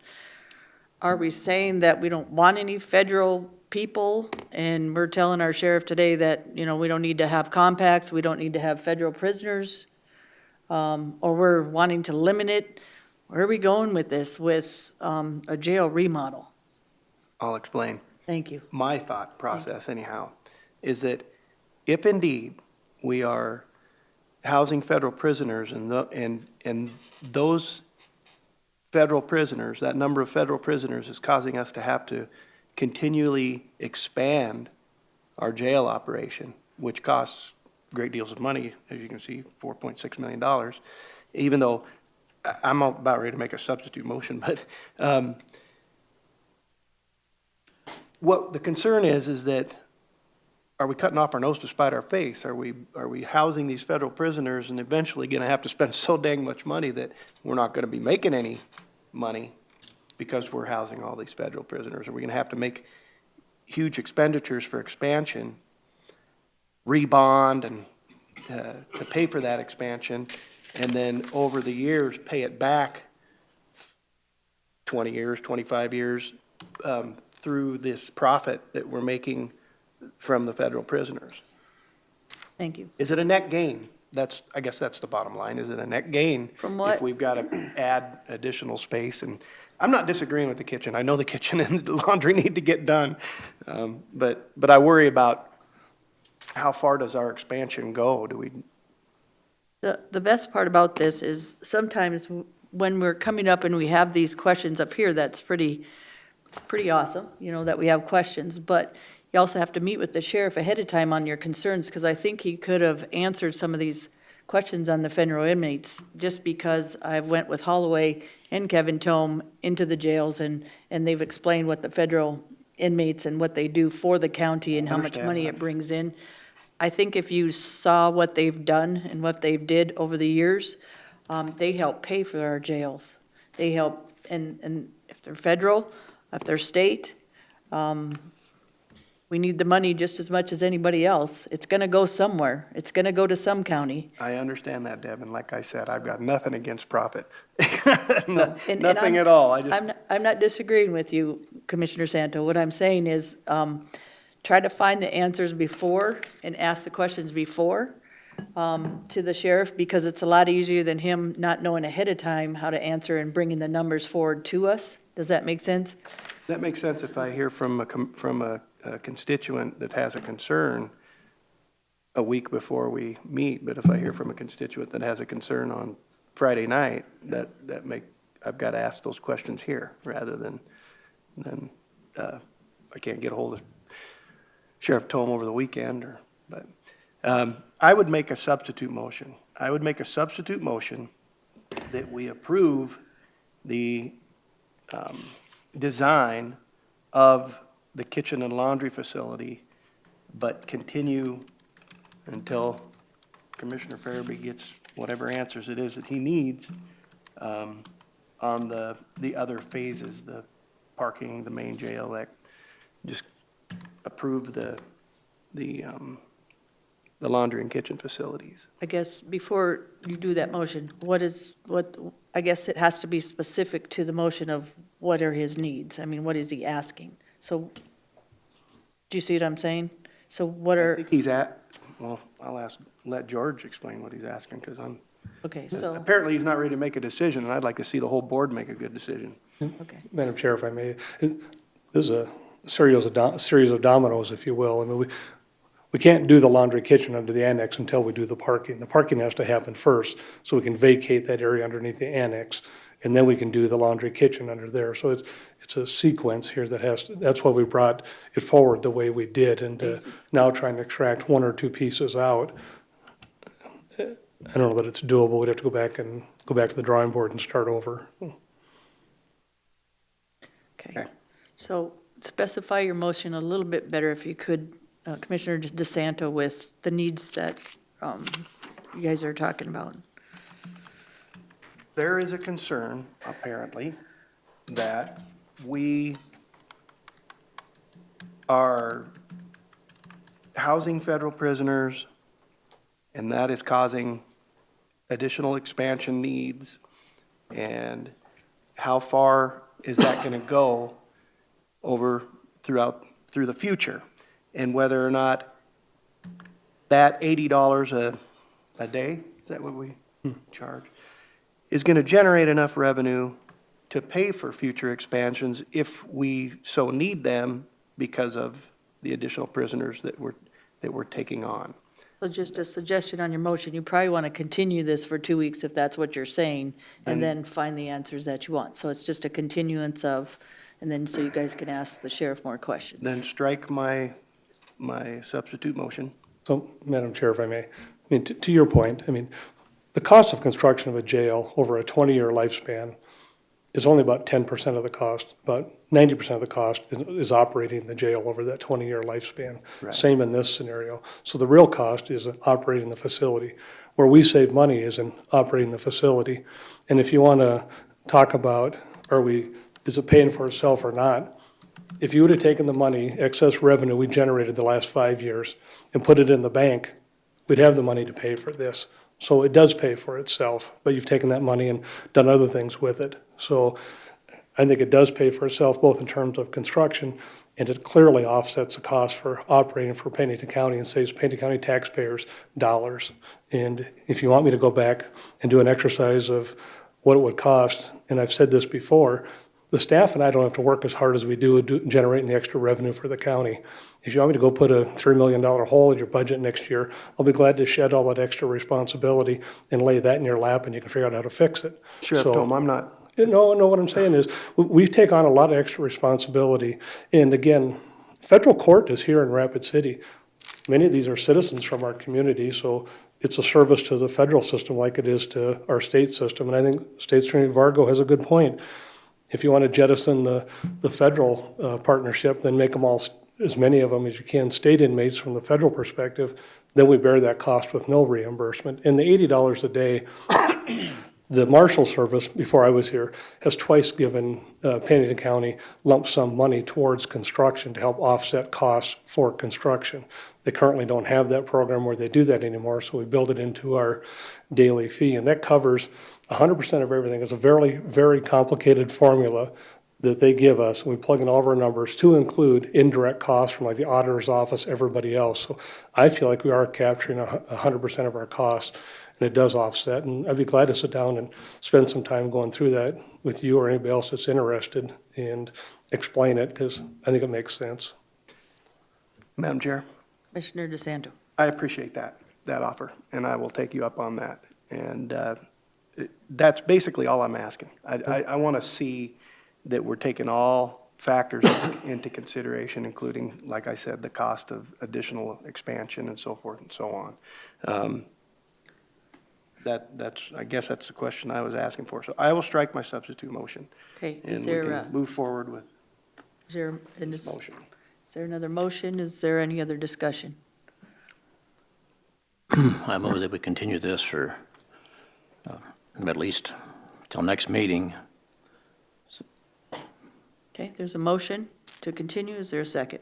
Are we saying that we don't want any federal people, and we're telling our sheriff today that, we don't need to have compacts, we don't need to have federal prisoners, or we're wanting to limit it? Where are we going with this, with a jail remodel? I'll explain. Thank you. My thought process anyhow, is that if indeed we are housing federal prisoners and those federal prisoners, that number of federal prisoners is causing us to have to continually expand our jail operation, which costs great deals of money, as you can see, $4.6 million, even though I'm about ready to make a substitute motion, but what the concern is that are we cutting off our nose to spite our face? Are we housing these federal prisoners and eventually going to have to spend so dang much money that we're not going to be making any money because we're housing all these federal prisoners? Are we going to have to make huge expenditures for expansion, rebond, and to pay for that expansion, and then over the years pay it back 20 years, 25 years through this profit that we're making from the federal prisoners? Thank you. Is it a net gain I guess that's the bottom line. Is it a net gain? From what? If we've got to add additional space, and I'm not disagreeing with the kitchen. I know the kitchen and the laundry need to get done. But I worry about how far does our expansion go? Do we, The best part about this is sometimes when we're coming up and we have these questions up here, that's pretty awesome, that we have questions. But you also have to meet with the sheriff ahead of time on your concerns, because I think he could have answered some of these questions on the federal inmates, just because I went with Holloway and Kevin Tome into the jails, and they've explained what the federal inmates and what they do for the county and how much Understand money that. it brings in. I think if you saw what they've done and what they've did over the years, they help pay for our jails. They help, and if they're federal, if they're state, we need the money just as much as anybody else. It's gonna go somewhere. It's gonna go to some county. I understand that, Deb, and like I said, I've got nothing against profit. And Nothing at all. I just, I'm not disagreeing with you, Commissioner Santo. What I'm saying is, try to find the answers before and ask the questions before to the sheriff, because it's a lot easier than him not knowing ahead of time how to answer and bringing the numbers forward to us. Does that make sense? that makes sense if I hear from a constituent that has a concern a week before we meet, but if I hear from a constituent that has a concern on Friday night, I've got to ask those questions here, rather than I can't get a hold of Sheriff Tome over the weekend, but I would make a substitute motion. I would make a substitute motion that we approve the design of the kitchen and laundry facility, but continue until Commissioner Farabee gets whatever answers it is that he needs on the other phases, the parking, the main jail, that just approve the laundry and kitchen facilities. I guess before you do that motion, I guess it has to be specific to the motion of what are his needs? I mean, what is he asking? So, do you see what I'm saying? So what I are, think well, let George explain what he's asking, because okay, so, apparently he's not ready to make a decision, and I'd like to see the whole board make a good decision. okay. Madam Chair, if I may, this is a series of dominoes, if you will. I mean, we can't do the laundry kitchen under the annex until we do the parking. The parking has to happen first, so we can vacate that area underneath the annex, and then we can do the laundry kitchen under there. So it's a sequence here that's why we brought it forward the way we did, and now trying to extract one or two pieces out. I don't know that it's doable. We'd have to go back to the drawing board and start over. Okay. So specify your motion a little bit better if you could, Commissioner DeSanto, with the needs that you guys are talking about. There is a concern, apparently, that we are housing federal prisoners, and that is causing additional expansion needs. And how far is that going to go through the future? And whether or not that $80 a day, is that what we charge, is going to generate enough revenue to pay for future expansions if we so need them because of the additional prisoners that we're taking on. So just a suggestion on your motion, you probably want to continue this for 2 weeks if that's what you're saying, and then find the answers that you want. So it's just a continuance of, and then so you guys can ask the sheriff more questions. Then strike my substitute motion. So, Madam Chair, if I may, I mean, to your point, I mean, the cost of construction of a jail over a 20-year lifespan is only about 10% of the cost. About 90% of the cost is operating the jail over that 20-year lifespan. Right. Same in this scenario. So the real cost is operating the facility. Where we save money is in operating the facility. And if you want to talk about, is it paying for itself or not? If you would have taken the money, excess revenue we generated the last 5 years, and put it in the bank, we'd have the money to pay for this. So it does pay for itself, but you've taken that money and done other things with it. So I think it does pay for itself, both in terms of construction, and it clearly offsets the cost for operating for Pennington County and saves Pennington County taxpayers dollars. And if you want me to go back and do an exercise of what it would cost, and I've said this before, the staff and I don't have to work as hard as we do generating the extra revenue for the county. If you want me to go put a $3 million hole in your budget next year, I'll be glad to shed all that extra responsibility and lay that in your lap, and you can figure out how to fix it. Sheriff So- Tom, I'm not, No, what I'm saying is, we take on a lot of extra responsibility. And again, federal court is here in Rapid City. Many of these are citizens from our community, so it's a service to the federal system like it is to our state system. And I think State Attorney Vargo has a good point. If you want to jettison the federal partnership, then make them all, as many of them as you can, state inmates from the federal perspective, then we bear that cost with no reimbursement. And the $80 a day, the Marshal Service, before I was here, has twice given Pennington County lump sum money towards construction to help offset costs for construction. They currently don't have that program where they do that anymore, so we build it into our daily fee, and that covers 100% of everything. It's a very, very complicated formula that they give us, and we plug in all of our numbers to include indirect costs from like the auditor's office, everybody else. So I feel like we are capturing 100% of our costs, and it does offset. And I'd be glad to sit down and spend some time going through that with you or anybody else that's interested and explain it, because I think it makes sense. Madam Chair, Commissioner DeSanto. I appreciate that offer, and I will take you up on that. And that's basically all I'm asking. I want to see that we're taking all factors into consideration, including, like I said, the cost of additional expansion and so forth and so on. I guess that's the question I was asking for. So I will strike my substitute motion. Okay, And is we there, can move forward with is there, and is motion. there another motion? Is there any other discussion? I move that we continue this for at least till next meeting. Okay, there's a motion to continue. Is there a second?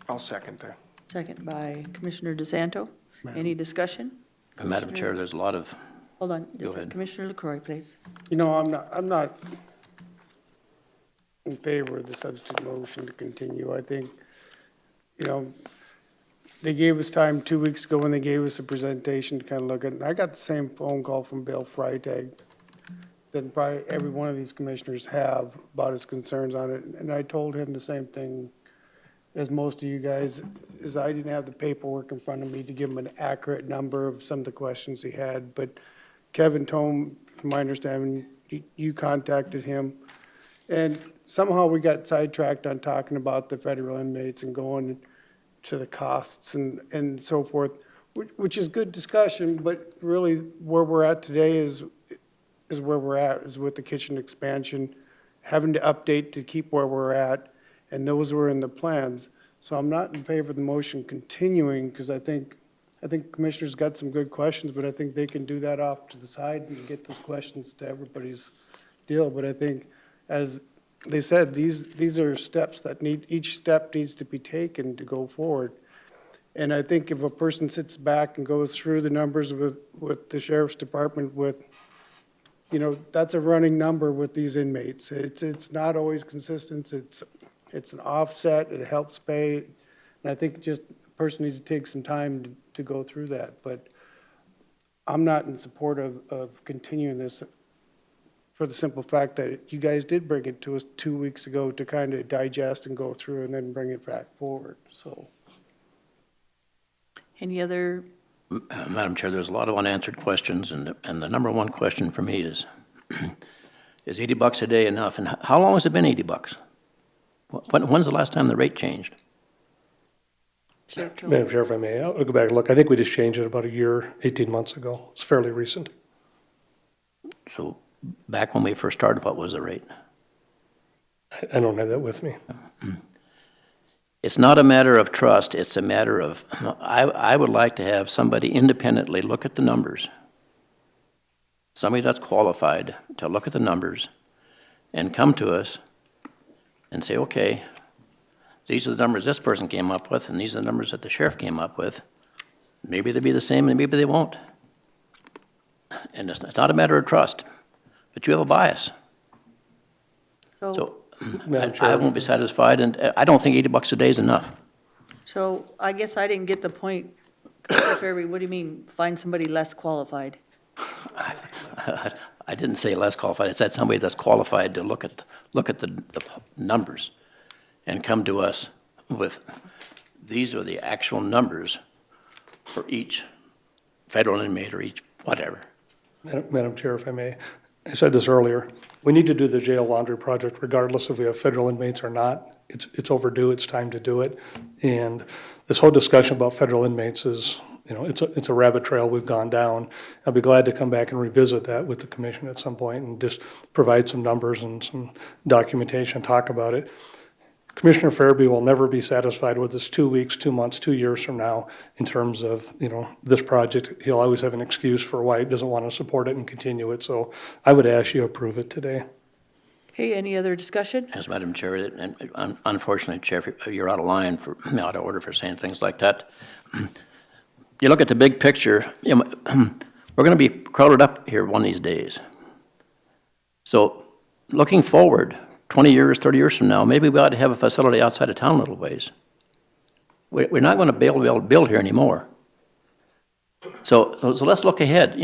I'll second that. Second by Commissioner DeSanto. Any discussion? Madam Chair, there's a lot of, Hold on, Go ahead. Commissioner LaCroy, please. You know, I'm not in favor of the substitute motion to continue. I think, you know, they gave us time 2 weeks ago when they gave us a presentation to kind of look at it. And I got the same phone call from Bill Freitag that probably every one of these commissioners have about his concerns on it. And I told him the same thing as most of you guys, is I didn't have the paperwork in front of me to give him an accurate number of some of the questions he had. But Kevin Tome, from my understanding, you contacted him. And somehow we got sidetracked on talking about the federal inmates and going to the costs and so forth, which is good discussion, but really where we're at today is where we're at, is with the kitchen expansion, having to update to keep where we're at, and those were in the plans. So I'm not in favor of the motion continuing, because I think Commissioner's got some good questions, but I think they can do that off to the side and get those questions to everybody's deal. But I think, as they said, these are steps that each step needs to be taken to go forward. And I think if a person sits back and goes through the numbers with the sheriff's department with, you know, that's a running number with these inmates. It's not always consistent. It's an offset. It helps pay. And I think just a person needs to take some time to go through that. But I'm not in support of continuing this for the simple fact that you guys did bring it to us 2 weeks ago to kind of digest and go through and then bring it back forward, so. Any other, Madam Chair, there's a lot of unanswered questions, and the number one question for me is, is $80 a day enough? And how long has it been $80? When's the last time the rate changed? Sheriff Tillman? Madam Chair, if I may, I'll go back and look. I think we just changed it about a year, 18 months ago. It's fairly recent. So back when we first started, what was the rate? I don't have that with me. It's not a matter of trust, it's a matter of, I would like to have somebody independently look at the numbers. Somebody that's qualified to look at the numbers and come to us and say, okay, these are the numbers this person came up with, and these are the numbers that the sheriff came up with. Maybe they'll be the same, and maybe they won't. And it's not a matter of trust, but you have a bias. So Madam I Chair. won't be satisfied, and I don't think $80 a day is enough. So I guess I didn't get the point. Commissioner Fairby, what do you mean, find somebody less qualified? I didn't say less qualified, I said somebody that's qualified to look at the numbers and come to us with, these are the actual numbers for each federal inmate or each whatever. Madam Chair, if I may, I said this earlier, we need to do the jail laundry project regardless if we have federal inmates or not. It's overdue, it's time to do it. And this whole discussion about federal inmates is, it's a rabbit trail we've gone down. I'll be glad to come back and revisit that with the commission at some point and just provide some numbers and some documentation, talk about it. Commissioner Fairby will never be satisfied with this 2 weeks, 2 months, 2 years from now in terms of, this project. He'll always have an excuse for why he doesn't want to support it and continue it. So I would ask you to approve it today. Okay, any other discussion? As Madam Chair, and unfortunately, Chair, you're out of line out of order for saying things like that. You look at the big picture, we're going to be crowded up here one of these days. So looking forward, 20 years, 30 years from now, maybe we ought to have a facility outside of town a little ways. We're not going to be able to build here anymore. So let's look ahead.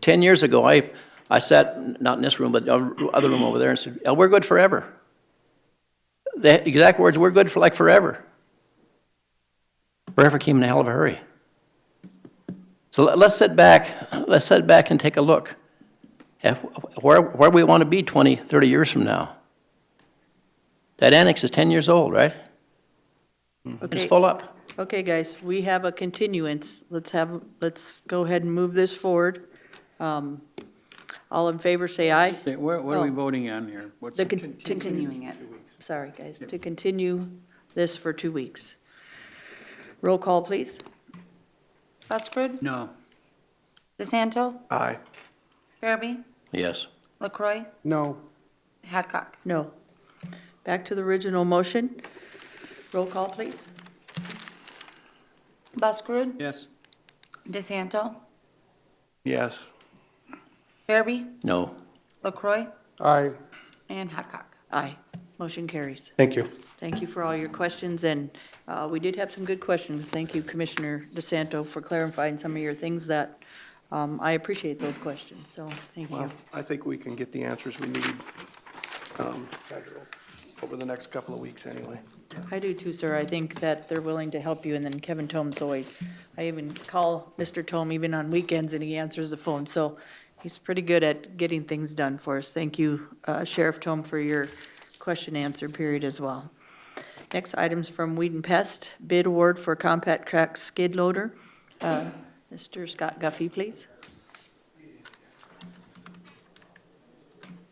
10 years ago, I sat, not in this room, but the other room over there, and said, we're good forever. The exact words, we're good for like forever. Forever came in a hell of a hurry. So let's sit back and take a look at where we want to be 20, 30 years from now. That annex is 10 years old, right? It's Okay. full up. Okay, guys, we have a continuance. Let's go ahead and move this forward. All in favor, say aye. What are we Oh. voting on here? What's The the- continuing it. Sorry, guys, to continue this for 2 weeks. Roll call, please. Buskerud, No. DeSanto, Aye. Farabee, Yes. LaCroy, No, Hadcock. No. Back to the original motion. Roll call, please. Buskerud, Yes. DeSanto, Yes. Farabee, No. LaCroy, aye. and Hadcock. Aye. Motion carries. Thank you. Thank you for all your questions, and we did have some good questions. Thank you, Commissioner DeSanto, for clarifying some of your things that, I appreciate those questions, so thank you. Well, I think we can get the answers we need over the next couple of weeks anyway. I do too, sir. I think that they're willing to help you, and then Kevin Tome's always, I even call Mr. Tome even on weekends, and he answers the phone, so he's pretty good at getting things done for us. Thank you, Sheriff Tome, for your question-answer period as well. Next item's from Weed and Pest, bid award for compact track skid loader. Mr. Scott Guffey, please.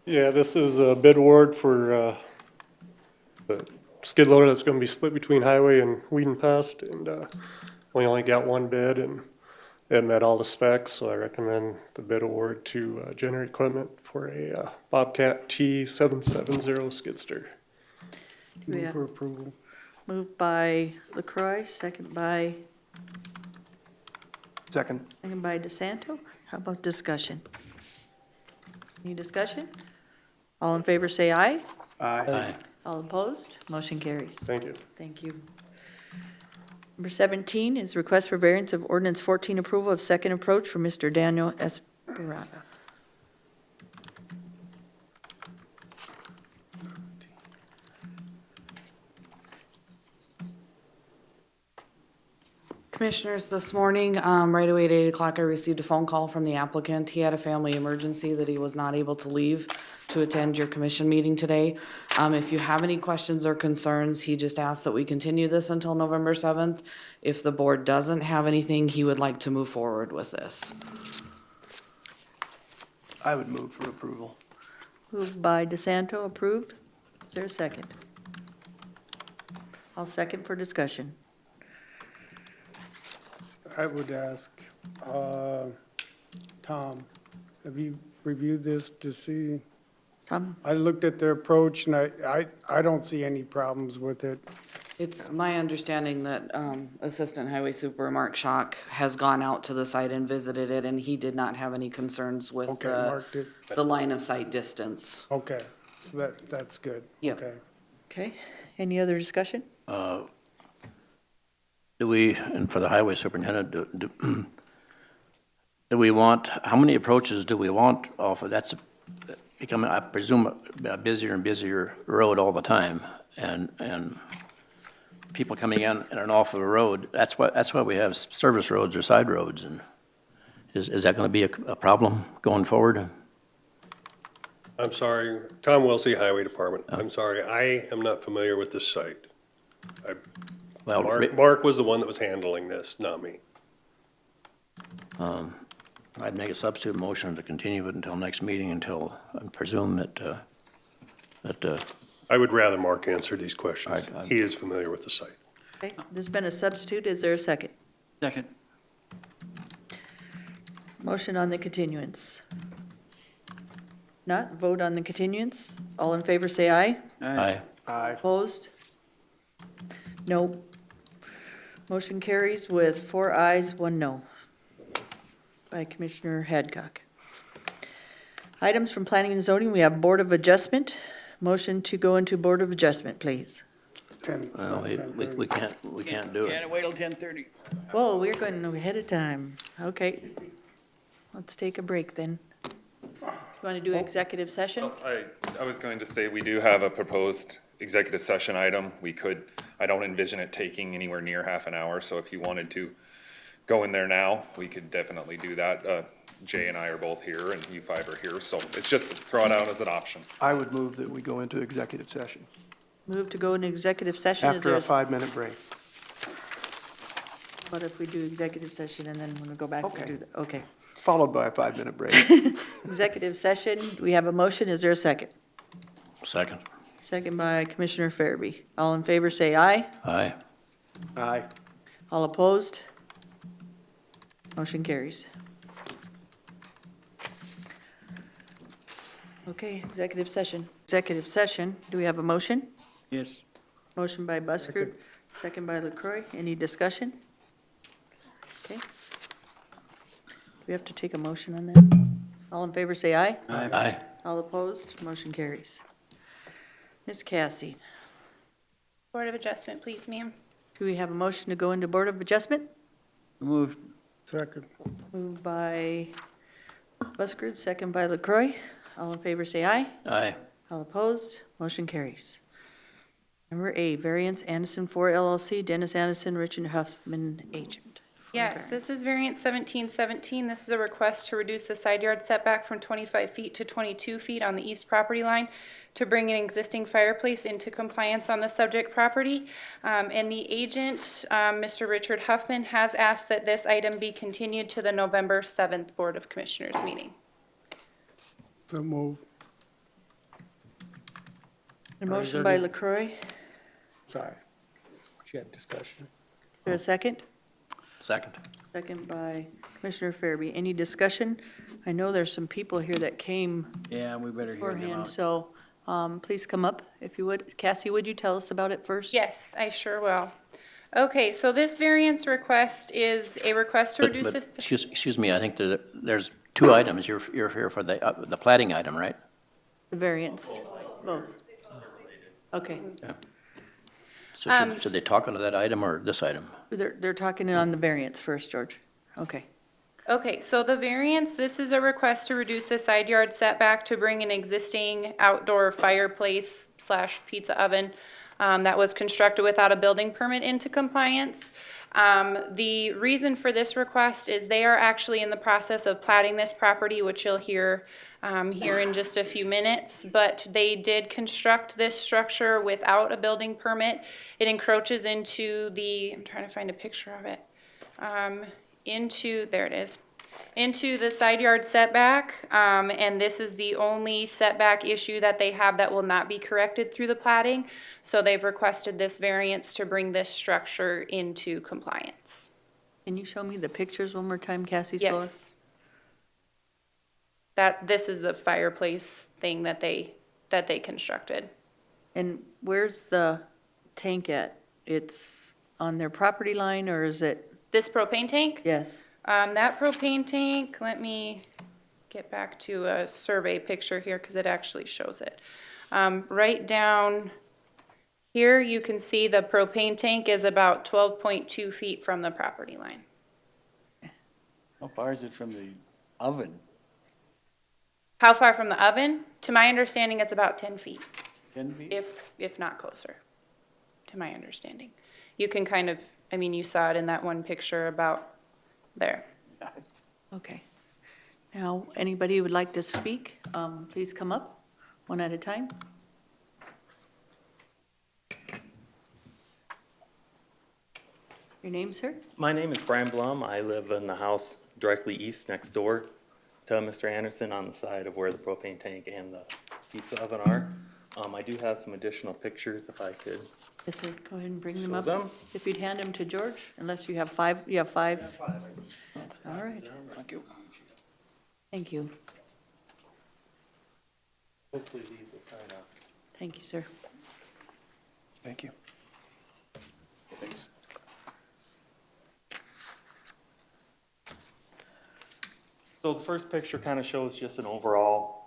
Yeah, this is a bid award for the skid loader that's going to be split between highway and weed and pest, and we only got one bid, and it met all the specs, so I recommend the bid award to Generate Equipment for a Bobcat T770 skidster. Yeah. Move for approval. Moved by LaCroy, second by DeSanto. How about discussion? Any discussion? All in favor, say aye. Aye. All opposed? Motion carries. Thank you. Thank you. Number 17 is request for variance of ordinance 14 approval of second approach for Mr. Daniel Esperada. Commissioners, this morning, right away at 8 o'clock, I received a phone call from the applicant. He had a family emergency that he was not able to leave to attend your commission meeting today. If you have any questions or concerns, he just asked that we continue this until November 7th. If the board doesn't have anything, he would like to move forward with this. I would move for approval. Moved by DeSanto, approved. Is there a second? I'll second for discussion. I would ask, Tom, have you reviewed this to see? Tom? I looked at their approach and I don't see any problems with it. It's my understanding that Assistant Highway Super Mark Schock has gone out to the site and visited it, and he did not have any concerns with Okay, marked it. the line of sight distance. Okay, So that's good. Yep. Okay. Okay, any other discussion? Do we, and for the highway superintendent, do we want, how many approaches do we want off of, that's becoming, I presume, a busier and busier road all the time, and people coming in and off of a road, that's why we have service roads or side roads, and is that gonna be a problem going forward? I'm sorry, Tom Wilsey, Highway Department. I'm sorry, I am not familiar with this site. Well, Mark was the one that was handling this, not me. I'd make a substitute motion to continue it until next meeting until, I presume that, I would rather Mark answer these questions. I- He is familiar with the site. Okay, there's been a substitute, is there a second? Second. Motion on the continuance. Not, vote on the continuance. All in favor, say aye. Aye. Aye. Opposed? No. Motion carries with 4 ayes, 1 no. By Commissioner Hadcock. Items from Planning and Zoning, we have Board of Adjustment. Motion to go into Board of Adjustment, please. It's 10. Well, we can't do it. Can't wait till 10:30. Whoa, we're going ahead of time. Okay. Let's take a break then. You want to do executive session? I was going to say, we do have a proposed executive session item. I don't envision it taking anywhere near half an hour, so if you wanted to go in there now, we could definitely do that. Jay and I are both here, and you 5 are here, so it's just throw it out as an option. I would move that we go into executive session Move to go into executive session. Is after there a 5-minute break. What if we do executive session and then when we go back to do that? Okay. Followed by a 5-minute break. Executive session, we have a motion. Is there a second? Second. Second by Commissioner Farabee. All in favor, say aye. Aye. Aye. All opposed? Motion carries. Okay, executive session. Executive session, do we have a motion? Yes. Motion by Busker, second by LaCroy. Any discussion? Okay. We have to take a motion on that. All in favor, say aye. Aye. All opposed? Motion carries. Ms. Cassie, Board of Adjustment, please, ma'am. do we have a motion to go into Board of Adjustment? Moved. Second. Moved by Busker, second by LaCroy. All in favor, say aye. Aye. All opposed? Motion carries. Number A, variance Anderson 4 LLC, Dennis Anderson, Richard Huffman, agent. Yes, this is variance 1717. This is a request to reduce the side yard setback from 25 feet to 22 feet on the east property line to bring an existing fireplace into compliance on the subject property. And the agent, Mr. Richard Huffman, has asked that this item be continued to the November 7th Board of Commissioners meeting. So move. A motion by LaCroy. Is Sorry. She had discussion. there a second? Second. Second by Commissioner Farabee. Any discussion? I know there's some people here that came Yeah, we better hear them beforehand, out. so please come up if you would. Cassie, would you tell us about it first? Yes, I sure will. Okay, so this variance request is a request to But- reduce but this. Excuse me, I think that there's 2 items. You're here for the plating item, right? The variance, both. Okay, So should they talk under that item or this item? they're talking on the variance first, George. Okay. Okay, so the variance, this is a request to reduce the side yard setback to bring an existing outdoor fireplace slash pizza oven that was constructed without a building permit into compliance. The reason for this request is they are actually in the process of platting this property, which you'll hear here in just a few minutes, but they did construct this structure without a building permit. It encroaches into I'm trying to find a picture of it, there it is, into the side yard setback, and this is the only setback issue that they have that will not be corrected through the platting. So they've requested this variance to bring this structure into compliance. Can you show me the pictures one more time, Cassie? Yes. This is the fireplace thing that they constructed. And where's the tank at? It's on their property line, or is it? This propane tank? Yes. That propane tank, let me get back to a survey picture here because it actually shows it. Right down here, you can see the propane tank is about 12.2 feet from the property line. How far is it from the oven? How far from the oven? To my understanding, it's about 10 feet, 10 feet? if not closer, to my understanding. You can kind of, I mean, you saw it in that one picture about there. Okay. Now, anybody who would like to speak, please come up, one at a time. Your name, sir? My name is Brian Blum. I live in the house directly east next door to Mr. Anderson on the side of where the propane tank and the pizza oven are. I do have some additional pictures if I could. Yes, sir, go ahead and bring them Show up. them? If you'd hand them to George, unless you have five, you have five? All right. Thank you. Thank you. Hopefully these will kind of. Thank you, sir. Thank you. So the first picture kind of shows just an overall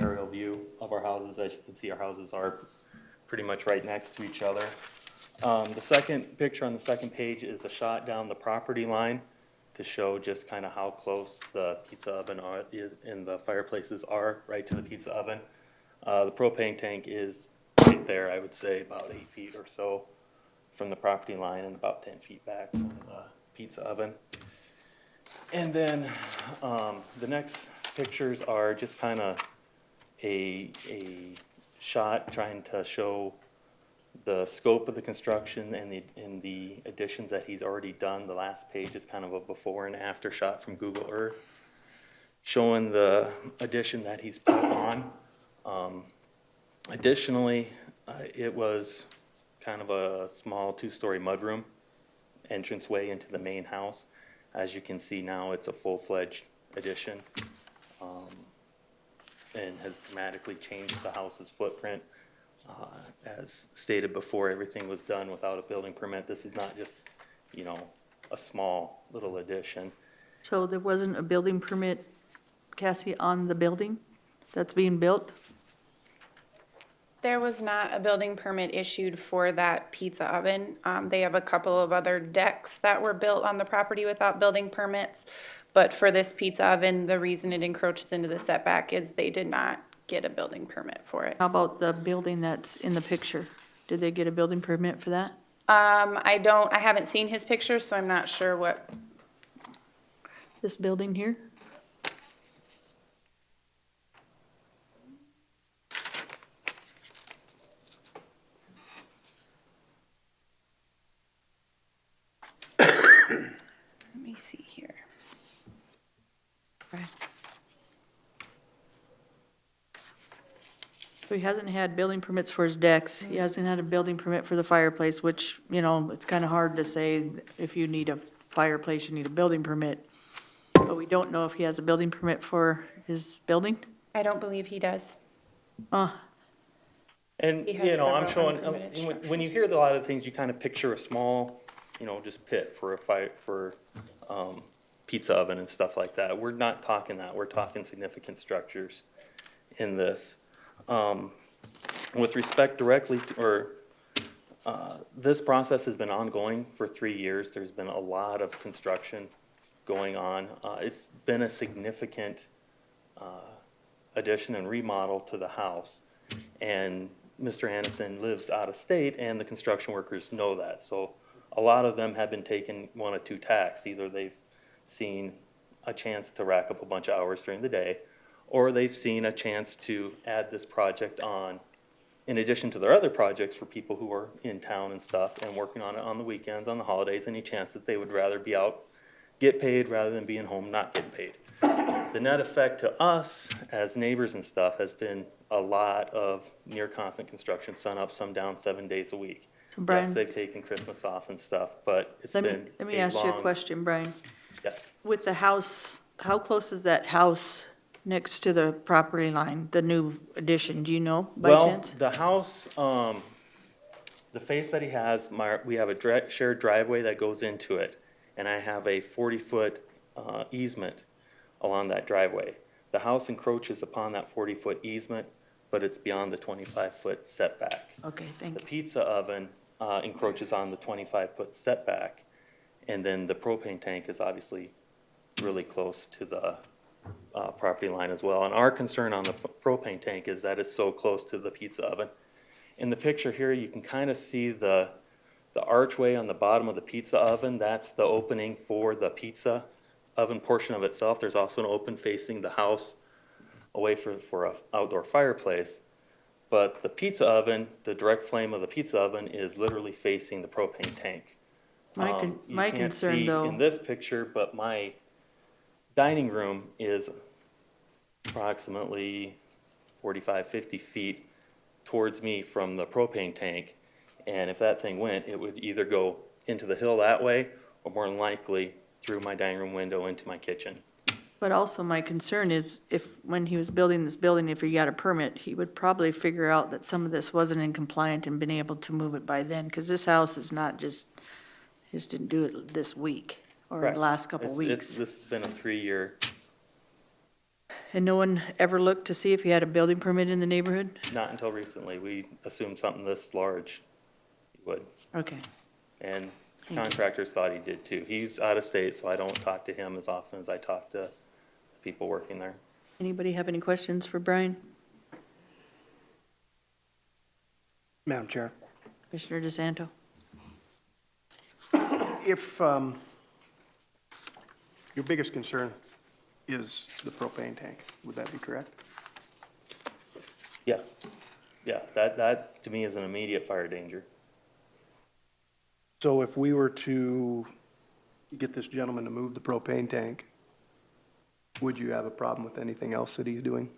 aerial view of our houses. As you can see, our houses are pretty much right next to each other. The second picture on the second page is a shot down the property line to show just kind of how close the pizza oven and the fireplaces are right to the pizza oven. The propane tank is right there, I would say about 8 feet or so from the property line and about 10 feet back from the pizza oven. And then the next pictures are just kind of a shot trying to show the scope of the construction and the additions that he's already done. The last page is kind of a before and after shot from Google Earth, showing the addition that he's put on. Additionally, it was kind of a small 2-story mudroom entranceway into the main house. As you can see now, it's a full-fledged addition and has dramatically changed the house's footprint. As stated before, everything was done without a building permit. This is not just, you know, a small little addition. So there wasn't a building permit, Cassie, on the building that's being built? There was not a building permit issued for that pizza oven. They have a couple of other decks that were built on the property without building permits. But for this pizza oven, the reason it encroaches into the setback is they did not get a building permit for it. How about the building that's in the picture? Did they get a building permit for that? I haven't seen his pictures, so I'm not sure what. This building here? Let me see here. Right. So he hasn't had building permits for his decks. He hasn't had a building permit for the fireplace, which, you know, it's kind of hard to say if you need a fireplace, you need a building permit. But we don't know if he has a building permit for his building? I don't believe he does. And, He has you know, I'm several showing, unpermitted when you hear a lot of things, you kind of picture a small, you know, just pit for pizza oven and stuff like that. We're not talking that. We're talking significant structures in this. With respect directly to, this process has been ongoing for 3 years. There's been a lot of construction going on. It's been a significant addition and remodel to the house. And Mr. Anderson lives out of state, and the construction workers know that. So a lot of them have been taking one of two tacks. Either they've seen a chance to rack up a bunch of hours during the day, or they've seen a chance to add this project on in addition to their other projects for people who are in town and stuff and working on it on the weekends, on the holidays, any chance that they would rather be out, get paid rather than being home, not getting paid. The net effect to us as neighbors and stuff has been a lot of near constant construction, sun up, sun down, 7 days a week. So Brian- Yes, they've taken Christmas off and stuff, but it's been Let me a ask you a long- question, Brian. Yes. With the house, how close is that house next to the property line, the new addition, do you know by chance? Well, the house, the face that he has, we have a shared driveway that goes into it, and I have a 40-foot easement along that driveway. The house encroaches upon that 40-foot easement but it's beyond the 25-foot setback. Okay, thank The you. pizza oven encroaches on the 25-foot setback, and then the propane tank is obviously really close to the property line as well. And our concern on the propane tank is that it's so close to the pizza oven. In the picture here, you can kind of see the archway on the bottom of the pizza oven. That's the opening for the pizza oven portion of itself. There's also an open facing the house away for a outdoor fireplace. But the pizza oven, the direct flame of the pizza oven is literally facing the propane tank. My You can't concern, see though. in this picture, but my dining room is approximately 45, 50 feet towards me from the propane tank. And if that thing went, it would either go into the hill that way, or more than likely through my dining room window into my kitchen. But also my concern is if, when he was building this building, if he got a permit, he would probably figure out that some of this wasn't in compliant and been able to move it by then, because this house is not just didn't do it this week or Correct. the last couple It's- weeks. This has been a 3-year, And no one ever looked to see if he had a building permit in the neighborhood? not until recently. We assumed something this large would. Okay. And Thank you. contractors thought he did too. He's out of state, so I don't talk to him as often as I talk to people working there. Anybody have any questions for Brian? Madam Chair, Commissioner DeSanto? if your biggest concern is the propane tank, would that be correct? Yes. Yeah, that to me is an immediate fire danger. So if we were to get this gentleman to move the propane tank, would you have a problem with anything else that he's doing?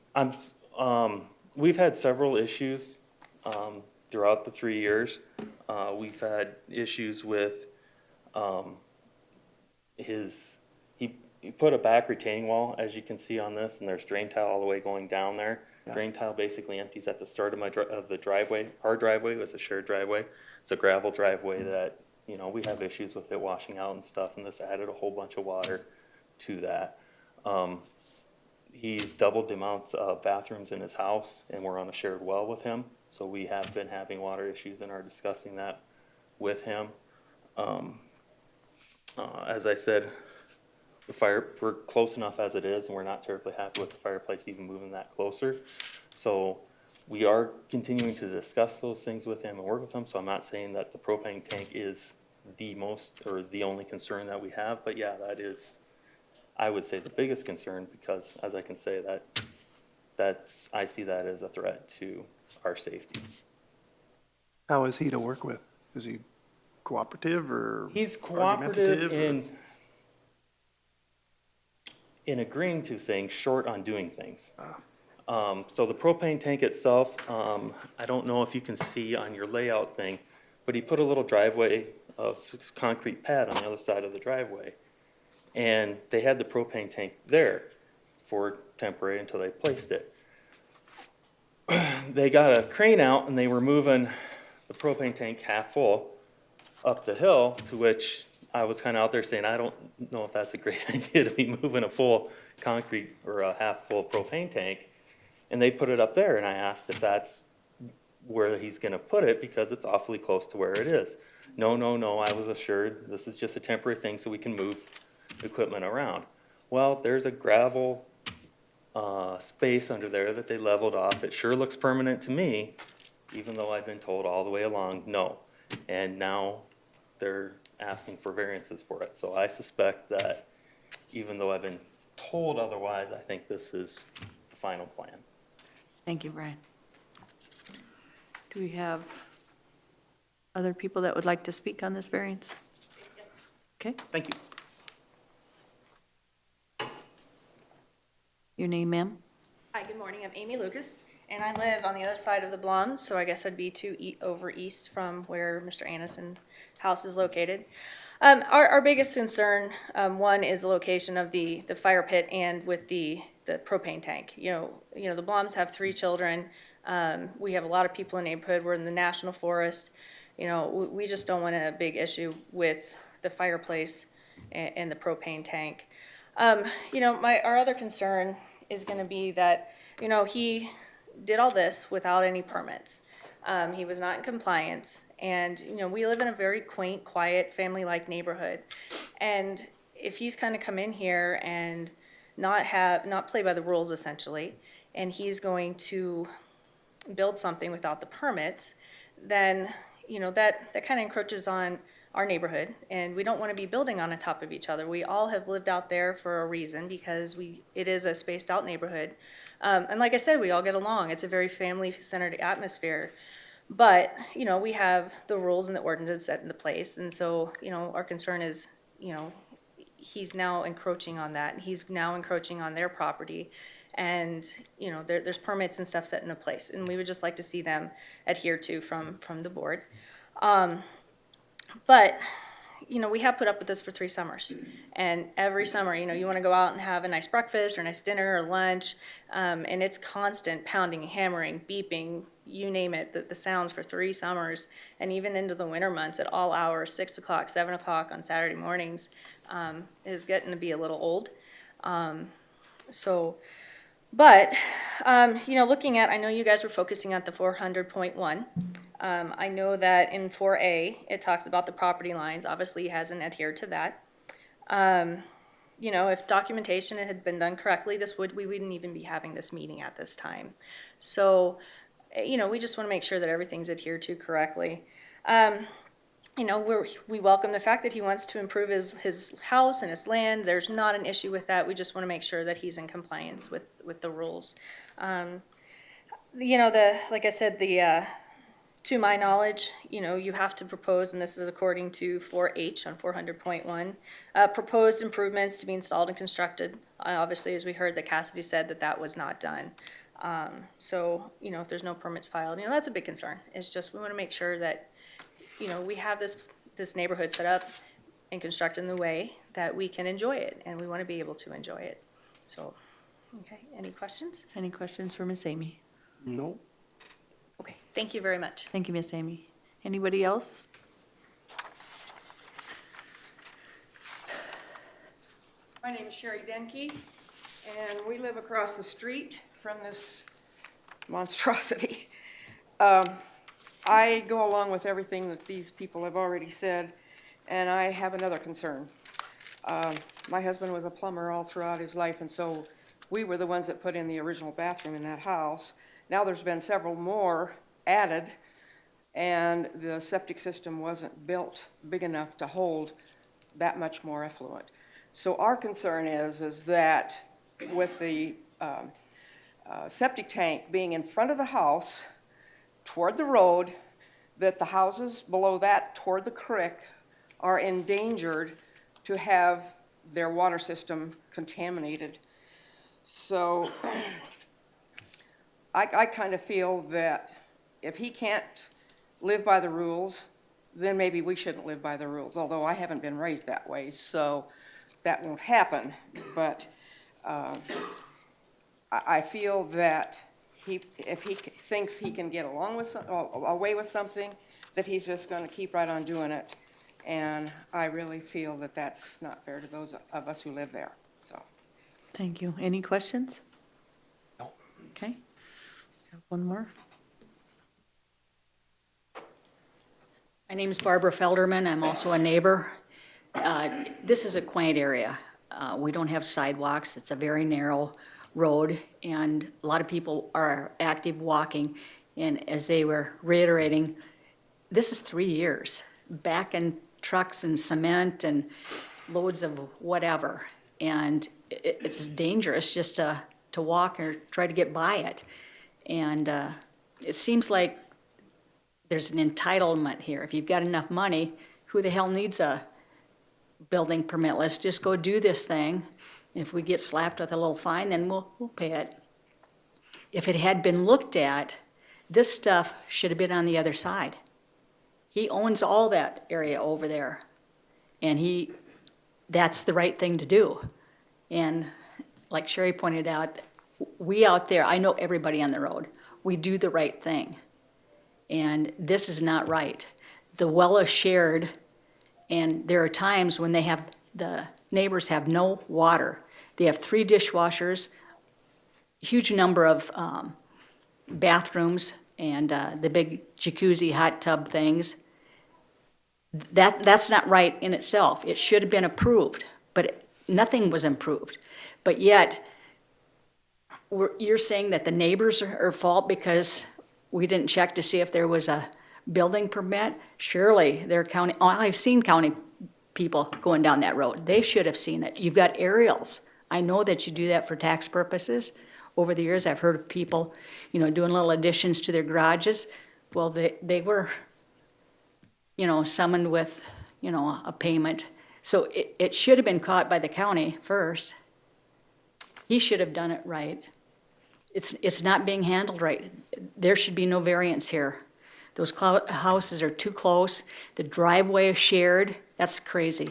We've had several issues throughout the 3 years. We've had issues with he put a back retaining wall, as you can see on this, and there's drain tile all the way going down there. Yeah. Drain tile basically empties at the start of the driveway. Our driveway was a shared driveway. It's a gravel driveway that, you know, we have issues with it washing out and stuff, and this added a whole bunch of water to that. He's doubled the amount of bathrooms in his house, and we're on a shared well with him, so we have been having water issues and are discussing that with him. As I said, we're close enough as it is, and we're not terribly happy with the fireplace even moving that closer. So we are continuing to discuss those things with him and work with him, so I'm not saying that the propane tank is the most, or the only concern that we have, but yeah, that is, I would say, the biggest concern, because as I can say I see that as a threat to our safety. How is he to work with? Is he cooperative or He's cooperative argumentative, or- in agreeing to things, short on doing things. So the propane tank itself, I don't know if you can see on your layout thing, but he put a little driveway, concrete pad on the other side of the driveway. And they had the propane tank there for temporary until they placed it. They got a crane out and they were moving the propane tank half full up the hill, to which I was kind of out there saying, I don't know if that's a great idea to be moving a full concrete or a half full propane tank. And they put it up there, and I asked if that's where he's gonna put it, because it's awfully close to where it is. No, I was assured this is just a temporary thing so we can move equipment around. Well, there's a gravel space under there that they leveled off. It sure looks permanent to me, even though I've been told all the way along, no. And now they're asking for variances for it. So I suspect that even though I've been told otherwise, I think this is the final plan. Thank you, Brian. Do we have other people that would like to speak on this variance? Yes. Okay, Thank you. your name, ma'am? Hi, good morning. I'm Amy Lucas, and I live on the other side of the Blum, so I guess I'd be over east from where Mr. Anderson's house is located. Our biggest concern, one, is the location of the fire pit and with the propane tank. You know, the Blums have 3 children. We have a lot of people in the neighborhood. We're in the national forest. You know, we just don't want a big issue with the fireplace and the propane tank. You know, our other concern is gonna be that, you know, he did all this without any permits. He was not in compliance, and, you know, we live in a very quaint, quiet, family-like neighborhood. And if he's kind of come in here and not play by the rules essentially, and he's going to build something without the permits, then, you know, that kind of encroaches on our neighborhood, and we don't want to be building on top of each other. We all have lived out there for a reason, because it is a spaced out neighborhood. And like I said, we all get along. It's a very family-centered atmosphere. But, you know, we have the rules and the ordinances set into place, and so, you know, our concern is, you know, he's now encroaching on that. He's now encroaching on their property. And, you know, there's permits and stuff set into place, and we would just like to see them adhered to from the board. But, you know, we have put up with this for 3 summers. And every summer, you know, you want to go out and have a nice breakfast or a nice dinner or lunch, and it's constant pounding, hammering, beeping, you name it, the sounds for 3 summers, and even into the winter months at all hours, 6 o'clock, 7 o'clock on Saturday mornings, is getting to be a little old. But, you know, looking at, I know you guys were focusing at the 400.1. I know that in 4A, it talks about the property lines. Obviously, he hasn't adhered to that. You know, if documentation had been done correctly, we wouldn't even be having this meeting at this time. So, you know, we just want to make sure that everything's adhered to correctly. You know, we welcome the fact that he wants to improve his house and his land. There's not an issue with that. We just want to make sure that he's in compliance with the rules. You know, like I said, to my knowledge, you know, you have to propose, and this is according to 4H on 400.1, proposed improvements to be installed and constructed. Obviously, as we heard, that Cassidy said that was not done. So, you know, if there's no permits filed, you know, that's a big concern. It's just we want to make sure that, you know, we have this neighborhood set up and constructed in the way that we can enjoy it, and we want to be able to enjoy it. So, okay, any questions? Any questions for Miss Amy? No. Okay, thank you very much. Thank you, Miss Amy. Anybody else? My name is Sherry Denke, and we live across the street from this monstrosity. I go along with everything that these people have already said, and I have another concern. My husband was a plumber all throughout his life, and so we were the ones that put in the original bathroom in that house. Now there's been several more added, and the septic system wasn't built big enough to hold that much more effluent. So our concern is that with the septic tank being in front of the house toward the road, that the houses below that toward the creek are endangered to have their water system contaminated. So I kind of feel that if he can't live by the rules, then maybe we shouldn't live by the rules, although I haven't been raised that way, so that won't happen. But I feel that if he thinks he can get away with something, that he's just going to keep right on doing it. And I really feel that that's not fair to those of us who live there, so. Thank you. Any questions? No. Okay. Got one more. My name is Barbara Felderman. I'm also a neighbor. This is a quaint area. We don't have sidewalks. It's a very narrow road, and a lot of people are active walking. And as they were reiterating, this is 3 years, back in trucks and cement and loads of whatever. And it's dangerous just to walk or try to get by it. And it seems like there's an entitlement here. If you've got enough money, who the hell needs a building permit? Let's just go do this thing. If we get slapped with a little fine, then we'll pay it. If it had been looked at, this stuff should have been on the other side. He owns all that area over there, and that's the right thing to do. And like Sherry pointed out, we out there, I know everybody on the road, we do the right thing. And this is not right. The well is shared, and there are times when the neighbors have no water. They have 3 dishwashers, huge number of bathrooms and the big jacuzzi hot tub things. That's not right in itself. It should have been approved, but nothing was improved. But yet, you're saying that the neighbors are at fault because we didn't check to see if there was a building permit? Surely they're county, I've seen county people going down that road. They should have seen it. You've got aerials. I know that you do that for tax purposes. Over the years, I've heard of people, doing little additions to their garages. Well, they were, summoned with, a payment. So it should have been caught by the county first. He should have done it right. It's not being handled right. There should be no variance here. Those houses are too close. The driveway is shared. That's crazy.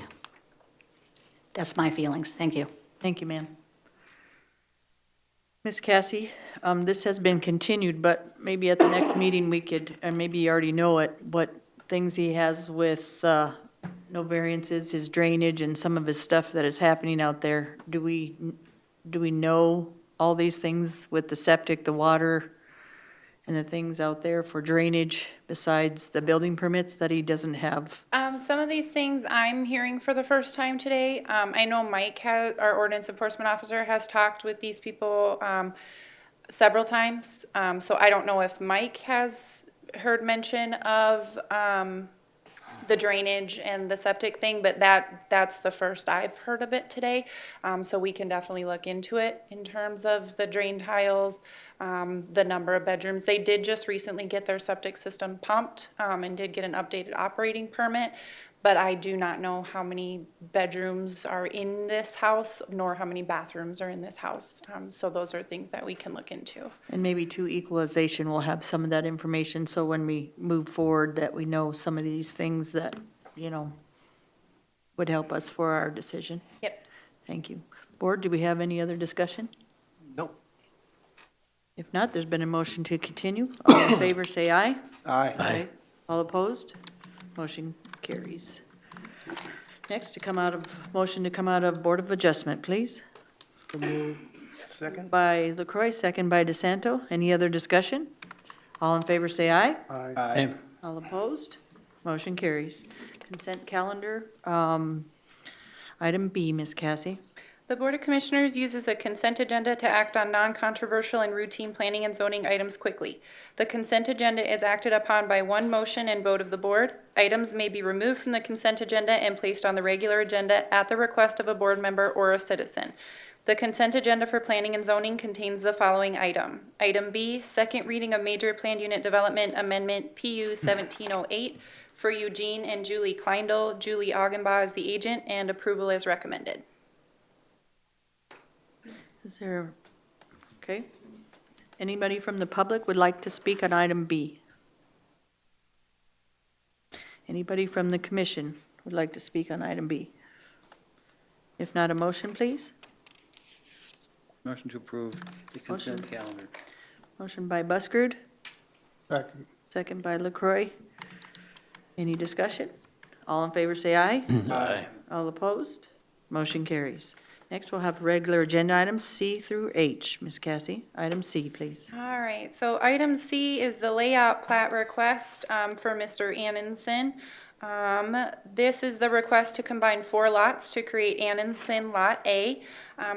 That's my feelings. Thank you. Thank you, ma'am. Ms. Cassie, this has been continued, but maybe at the next meeting we could, and maybe you already know it, what things he has with no variances, his drainage, and some of his stuff that is happening out there. Do we know all these things with the septic, the water, and the things out there for drainage besides the building permits that he doesn't have? Some of these things I'm hearing for the first time today. I know Mike our ordinance enforcement officer, has talked with these people several times. So I don't know if Mike has heard mention of the drainage and the septic thing, but that's the first I've heard of it today. So we can definitely look into it in terms of the drain tiles, the number of bedrooms. They did just recently get their septic system pumped and did get an updated operating permit, but I do not know how many bedrooms are in this house, nor how many bathrooms are in this house. So those are things that we can look into. And maybe too, equalization will have some of that information, so when we move forward, that we know some of these things that, would help us for our decision. Yep. Thank you. Board, do we have any other discussion? Nope. If not, there's been a motion to continue. All in favor, say aye. Aye. Aye. All opposed? Motion carries. Next, motion to come out of Board of Adjustment, please. Second? By LaCroy, second by DeSanto. Any other discussion? All in favor, say aye. Aye. All opposed? Motion carries. Consent calendar, item B, Ms. Cassie. The Board of Commissioners uses a consent agenda to act on non-controversial and routine planning and zoning items quickly. The consent agenda is acted upon by one motion and vote of the board. Items may be removed from the consent agenda and placed on the regular agenda at the request of a board member or a citizen. The consent agenda for planning and zoning contains the following item. Item B, second reading of Major Planned Unit Development Amendment PU 1708 for Eugene and Julie Kleindl, Julie Augenbaugh as the agent, and approval is recommended. Is there, okay. Anybody from the public would like to speak on item B? Anybody from the commission would like to speak on item B? If not, a motion, please. Motion to approve the consent calendar. Motion by Buschard, Second. second by LaCroy. Any discussion? All in favor, say aye. Aye. All opposed? Motion carries. Next, we'll have regular agenda items C through H. Ms. Cassie, item C, please. All right, so item C is the layout plat request for Mr. Annenson. This is the request to combine 4 lots to create Annenson Lot A.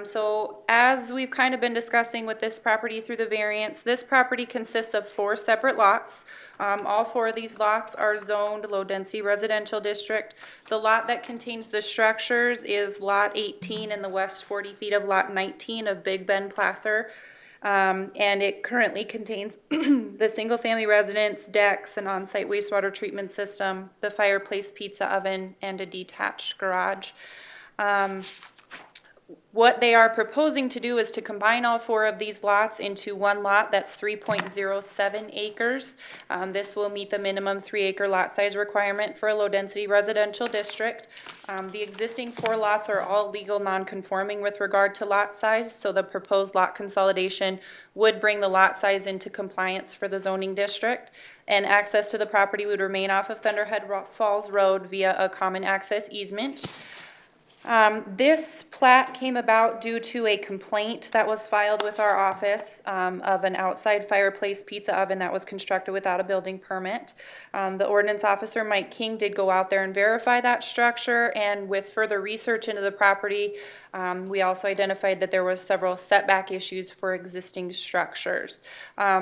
So as we've kind of been discussing with this property through the variance, this property consists of 4 separate lots. All 4 of these lots are zoned low-density residential district. The lot that contains the structures is Lot 18 in the west 40 feet of Lot 19 of Big Bend Placer. And it currently contains the single-family residence, decks, an on-site wastewater treatment system, the fireplace pizza oven, and a detached garage. What they are proposing to do is to combine all 4 of these lots into one lot that's 3.07 acres. This will meet the minimum 3-acre lot size requirement for a low-density residential district. The existing 4 lots are all legal non-conforming with regard to lot size, so the proposed lot consolidation would bring the lot size into compliance for the zoning district. And access to the property would remain off of Thunderhead Falls Road via a common access easement. This plat came about due to a complaint that was filed with our office of an outside fireplace pizza oven that was constructed without a building permit. The ordinance officer, Mike King, did go out there and verify that structure, and with further research into the property, we also identified that there was several setback issues for existing structures.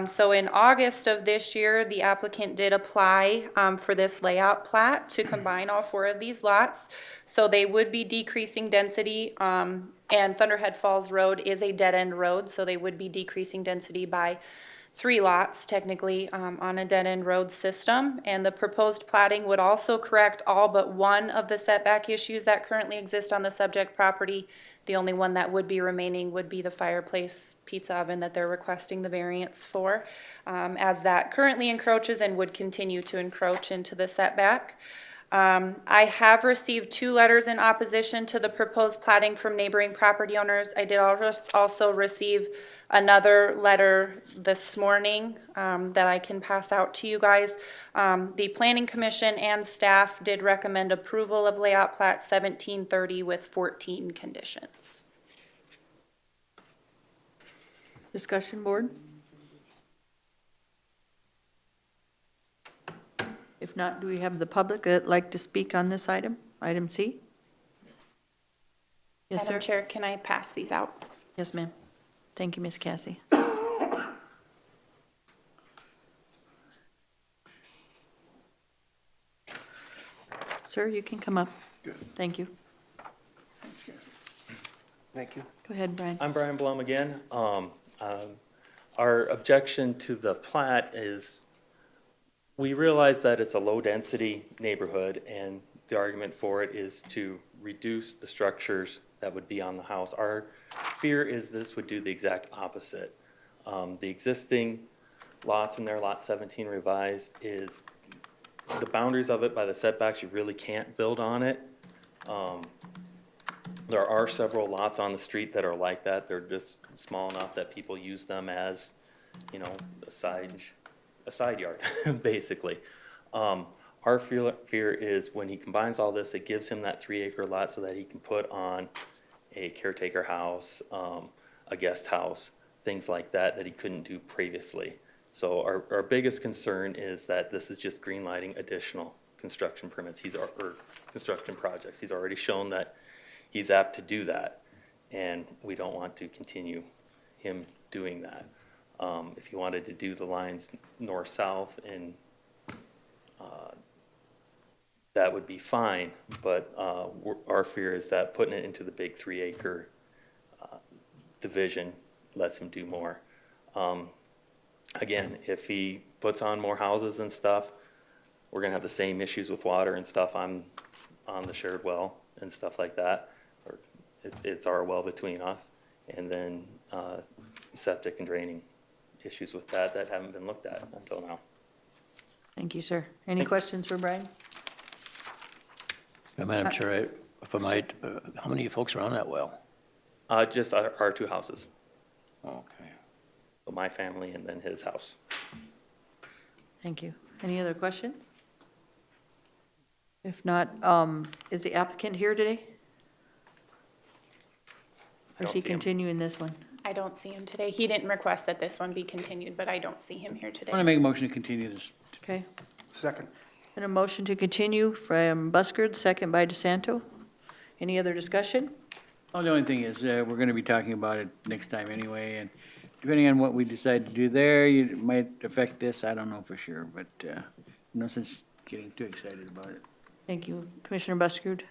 So in August of this year, the applicant did apply for this layout plat to combine all 4 of these lots. So they would be decreasing density, and Thunderhead Falls Road is a dead-end road, so they would be decreasing density by 3 lots technically on a dead-end road system. And the proposed platting would also correct all but one of the setback issues that currently exist on the subject property. The only one that would be remaining would be the fireplace pizza oven that they're requesting the variance for, as that currently encroaches and would continue to encroach into the setback. I have received 2 letters in opposition to the proposed platting from neighboring property owners. I did also receive another letter this morning that I can pass out to you guys. The Planning Commission and staff did recommend approval of layout plat 1730 with 14 conditions. Discussion, board? If not, do we have the public that'd like to speak on this item, item C? Yes, Madam sir. Chair, can I pass these out? Yes, ma'am. Thank you, Ms. Cassie. Sir, you can come up. Thank you. Thank you. Go ahead, Brian. I'm Brian Blum again. Our objection to the plat is we realize that it's a low-density neighborhood, and the argument for it is to reduce the structures that would be on the house. Our fear is this would do the exact opposite. The existing lots in there, lot 17 revised, is the boundaries of it by the setbacks, you really can't build on it. There are several lots on the street that are like that. They're just small enough that people use them as, you know, a side yard, basically. Our fear is when he combines all this, it gives him that 3-acre lot so that he can put on a caretaker house, a guest house, things like that, that he couldn't do previously. So our biggest concern is that this is just greenlighting additional construction permits, or construction projects. He's already shown that he's apt to do that, and we don't want to continue him doing that. If you wanted to do the lines north-south, and that would be fine, but our fear is that putting it into the big 3-acre division lets him do more. Again, if he puts on more houses and stuff, we're gonna have the same issues with water and stuff on the shared well and stuff like that. Or it's our well between us, and then septic and draining issues with that haven't been looked at until now. Thank you, sir. Any questions for Brian? Madam Chair, if I might, how many folks are on that well? Just our 2 houses. Okay. So my family and then his house. Thank you. Any other questions? If not, is the applicant here today? Or is he continuing this one? I don't see him today. He didn't request that this one be continued, but I don't see him here today. I want to make a motion to continue this. Okay. Second. And a motion to continue from Buskard, second by DeSanto. Any other discussion? Oh, the only thing is, we're going to be talking about it next time anyway, and depending on what we decide to do there, it might affect this, I don't know for sure, but no sense getting too excited about it. Thank you. Commissioner Buskard.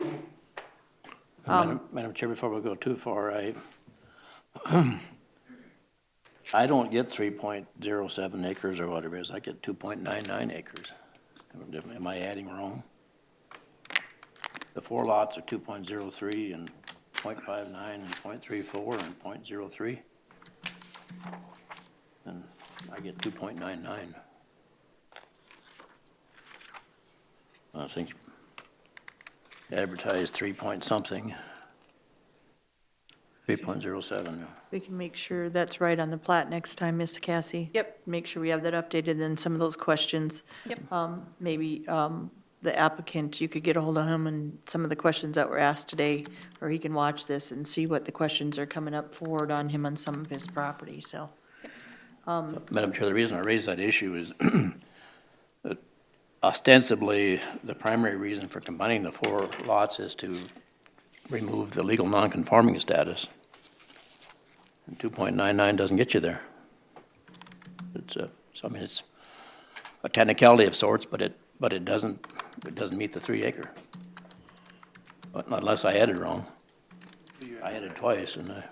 Madam Chair, before we go too far, I don't get 3.07 acres or whatever it is. I get 2.99 acres. Am I adding wrong? The 4 lots are 2.03 and 0.59 and 0.34 and 0.03. And I get 2.99. I think advertised 3 point something. 3.07. We can make sure that's right on the plat next time, Ms. Cassie. Yep. Make sure we have that updated, then some of those questions. Yep. Maybe the applicant, you could get a hold of him and some of the questions that were asked today, or he can watch this and see what the questions are coming up forward on him on some of his property, so. Madam Chair, the reason I raised that issue is that ostensibly, the primary reason for combining the 4 lots is to remove the legal nonconforming status. And 2.99 doesn't get you there. It's so I mean, it's a technicality of sorts, but it doesn't meet the 3 acre. But unless I added wrong. I added twice, and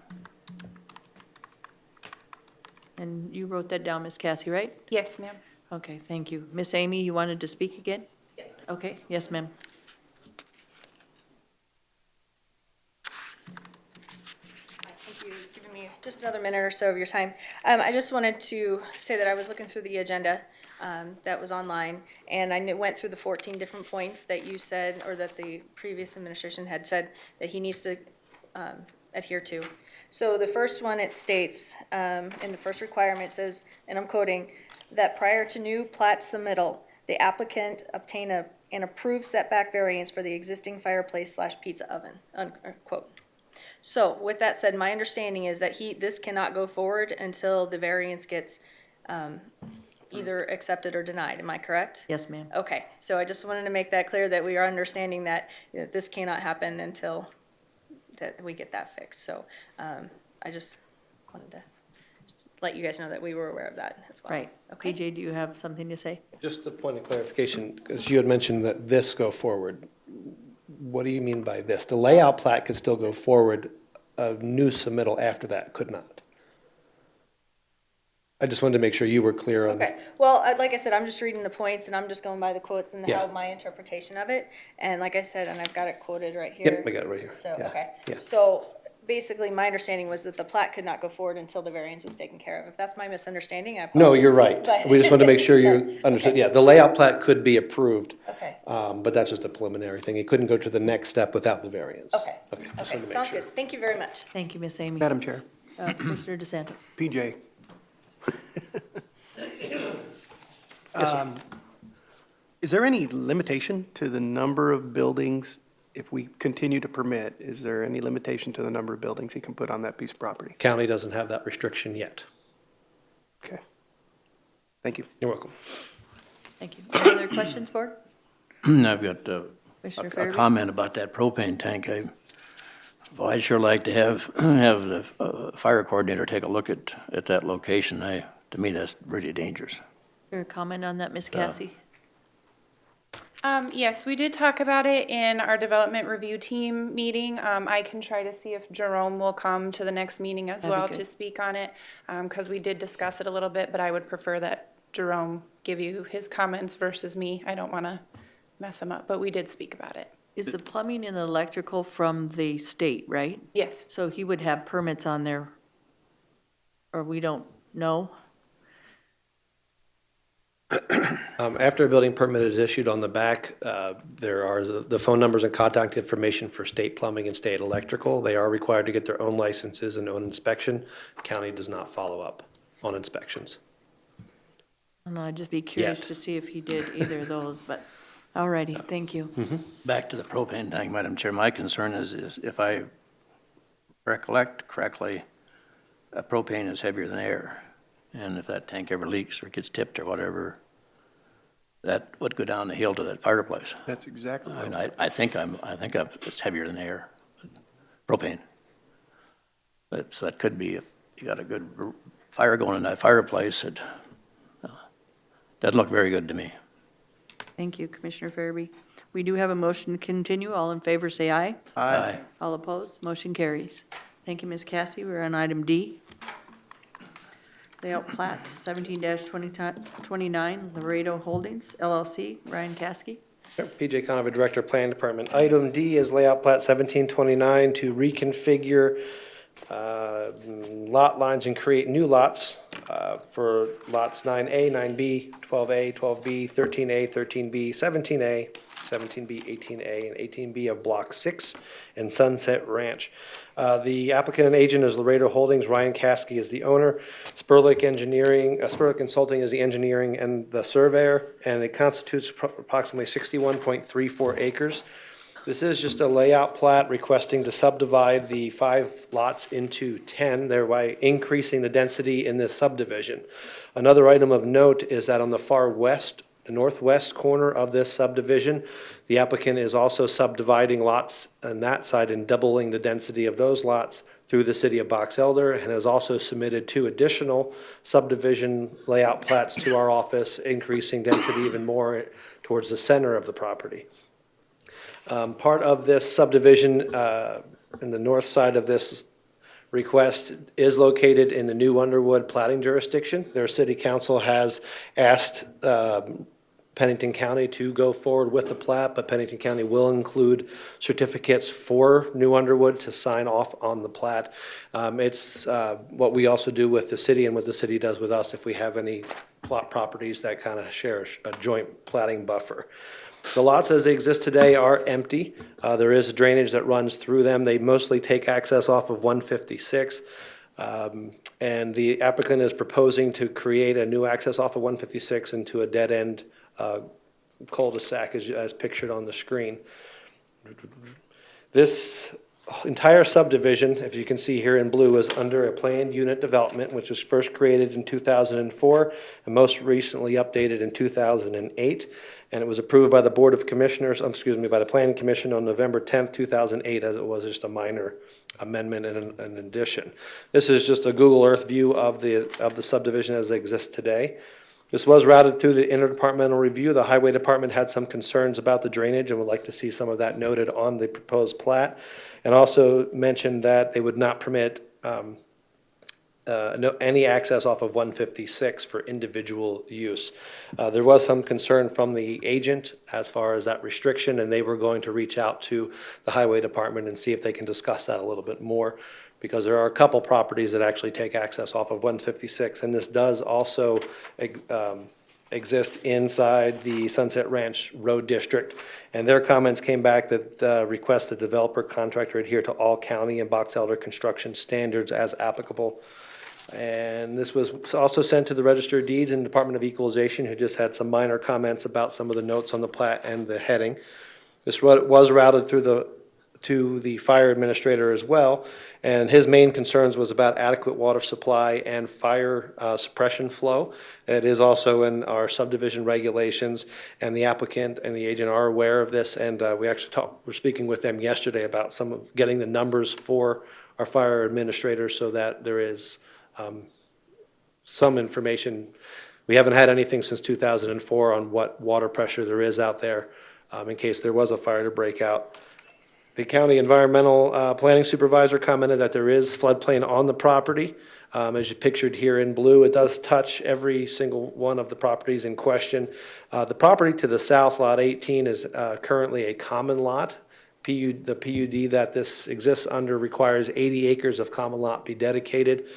And you wrote that down, Ms. Cassie, right? Yes, ma'am. Okay, thank you. Miss Amy, you wanted to speak again? Yes. Okay, yes, ma'am. Thank you for giving me just another minute or so of your time. I just wanted to say that I was looking through the agenda that was online, and I went through the 14 different points that you said, or that the previous administration had said that he needs to adhere to. So the first one, it states, in the first requirement says, and I'm quoting, that prior to new plat submittal, the applicant obtain an approved setback variance for the existing fireplace/pizza oven, unquote. So with that said, my understanding is that this cannot go forward until the variance gets either accepted or denied. Am I correct? Yes, ma'am. Okay, so I just wanted to make that clear that we are understanding that this cannot happen until that we get that fixed. So I just wanted to just let you guys know that we were aware of that as well. Right. Okay. PJ, do you have something to say? Just a point of clarification, because you had mentioned that this go forward. What do you mean by this? The layout plat could still go forward, a new submittal after that could not. I just wanted to make sure you were clear on. Okay, well, like I said, I'm just reading the points and I'm just going by the quotes and Yeah. how my interpretation of it. And like I said, and I've got it quoted right here. Yep, I got it right here. So, Yeah. okay. Yeah. So basically, my understanding was that the plat could not go forward until the variance was taken care of. If that's my misunderstanding, I apologize. No, you're right. But- We just wanted to make sure you understood. Okay. Yeah, the layout plat could be approved. Okay. But that's just a preliminary thing. It couldn't go to the next step without the variance. Okay. Okay, just Okay, wanted to make sounds sure. good. Thank you very much. Thank you, Miss Amy. Madam Chair, Commissioner DeSanto. PJ. Is there any limitation to the number of buildings if we continue to permit? Is there any limitation to the number of buildings he can put on that piece of property? County doesn't have that restriction yet. Okay. Thank you. You're welcome. Thank you. Any other questions, Board? I've got Commissioner a Farabee? comment about that propane tank. I'd sure like to have the fire coordinator take a look at that location. To me, that's really dangerous. Is there a comment on that, Miss Cassie? Yes, we did talk about it in our development review team meeting. I can try to see if Jerome will come to the next meeting as That'd be well good. to speak on it, because we did discuss it a little bit, but I would prefer that Jerome give you his comments versus me. I don't want to mess him up, but we did speak about it. Is the plumbing and the electrical from the state, right? Yes. So he would have permits on there, or we don't know? After a building permit is issued on the back, there are the phone numbers and contact information for state plumbing and state electrical. They are required to get their own licenses and own inspection. County does not follow up on inspections. I don't know, I'd just be curious Yet. to see if he did either of those, but, all righty, thank you. Back to the propane tank, Madam Chair, my concern is if I recollect correctly, propane is heavier than air. And if that tank ever leaks or gets tipped or whatever, that would go down the hill to that fireplace. That's exactly I what. mean, I think it's heavier than air, propane. So that could be, if you got a good fire going in that fireplace, it doesn't look very good to me. Thank you, Commissioner Farabee. We do have a motion to continue. All in favor, say aye. Aye. All opposed, motion carries. Thank you, Ms. Cassie. We're on item D. Layout plat 17-29, Laredo Holdings LLC, Ryan Caskey. PJ Conover, Director of Planning Department. Item D is layout plat 1729 to reconfigure lot lines and create new lots for lots 9A, 9B, 12A, 12B, 13A, 13B, 17A, 17B, 18A, and 18B of Block 6 and Sunset Ranch. The applicant and agent is Laredo Holdings. Ryan Caskey is the owner. Spurlick Engineering, Spurlick Consulting is the engineering and the surveyor, and it constitutes approximately 61.34 acres. This is just a layout plat requesting to subdivide the 5 lots into 10, thereby increasing the density in this subdivision. Another item of note is that on the far west, the northwest corner of this subdivision, the applicant is also subdividing lots on that side and doubling the density of those lots through the city of Box Elder, and has also submitted 2 additional subdivision layout plats to our office, increasing density even more towards the center of the property. Part of this subdivision in the north side of this request is located in the New Underwood plating jurisdiction. Their city council has asked Pennington County to go forward with the plat, but Pennington County will include certificates for New Underwood to sign off on the plat. It's what we also do with the city and what the city does with us if we have any plot properties that kind of share a joint plating buffer. The lots as they exist today are empty. There is drainage that runs through them. They mostly take access off of 156. And the applicant is proposing to create a new access off of 156 into a dead-end cul-de-sac as pictured on the screen. This entire subdivision, if you can see here in blue, is under a planned unit development, which was first created in 2004 and most recently updated in 2008. And it was approved by the Board of Commissioners, by the Planning Commission on November 10th, 2008, as it was just a minor amendment and an addition. This is just a Google Earth view of the subdivision as it exists today. This was routed through the interdepartmental review. The Highway Department had some concerns about the drainage and would like to see some of that noted on the proposed plat, and also mentioned that they would not permit any access off of 156 for individual use. There was some concern from the agent as far as that restriction, and they were going to reach out to the Highway Department and see if they can discuss that a little bit more, because there are a couple properties that actually take access off of 156, and this does also exist inside the Sunset Ranch Road District. And their comments came back that request the developer contractor adhere to all county and Box Elder construction standards as applicable. And this was also sent to the Register of Deeds and Department of Equalization, who just had some minor comments about some of the notes on the plat and the heading. This was routed to the fire administrator as well, and his main concerns was about adequate water supply and fire suppression flow. It is also in our subdivision regulations, and the applicant and the agent are aware of this, and we're speaking with them yesterday about getting the numbers for our fire administrators so that there is some information. We haven't had anything since 2004 on what water pressure there is out there in case there was a fire to break out. The county environmental planning supervisor commented that there is floodplain on the property. As you pictured here in blue, it does touch every single one of the properties in question. The property to the south, lot 18, is currently a common lot. The PUD that this exists under requires 80 acres of common lot be dedicated.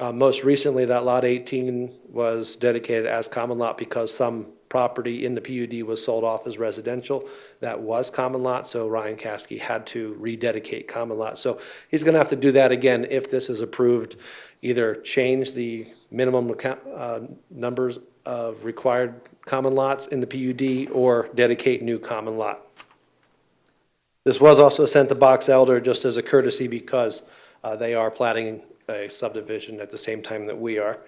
Most recently, that lot 18 was dedicated as common lot because some property in the PUD was sold off as residential. That was common lot, so Ryan Caskey had to rededicate common lot. So he's going to have to do that again if this is approved, either change the minimum numbers of required common lots in the PUD or dedicate new common lot. This was also sent to Box Elder just as a courtesy because they are platting a subdivision at the same time that we are.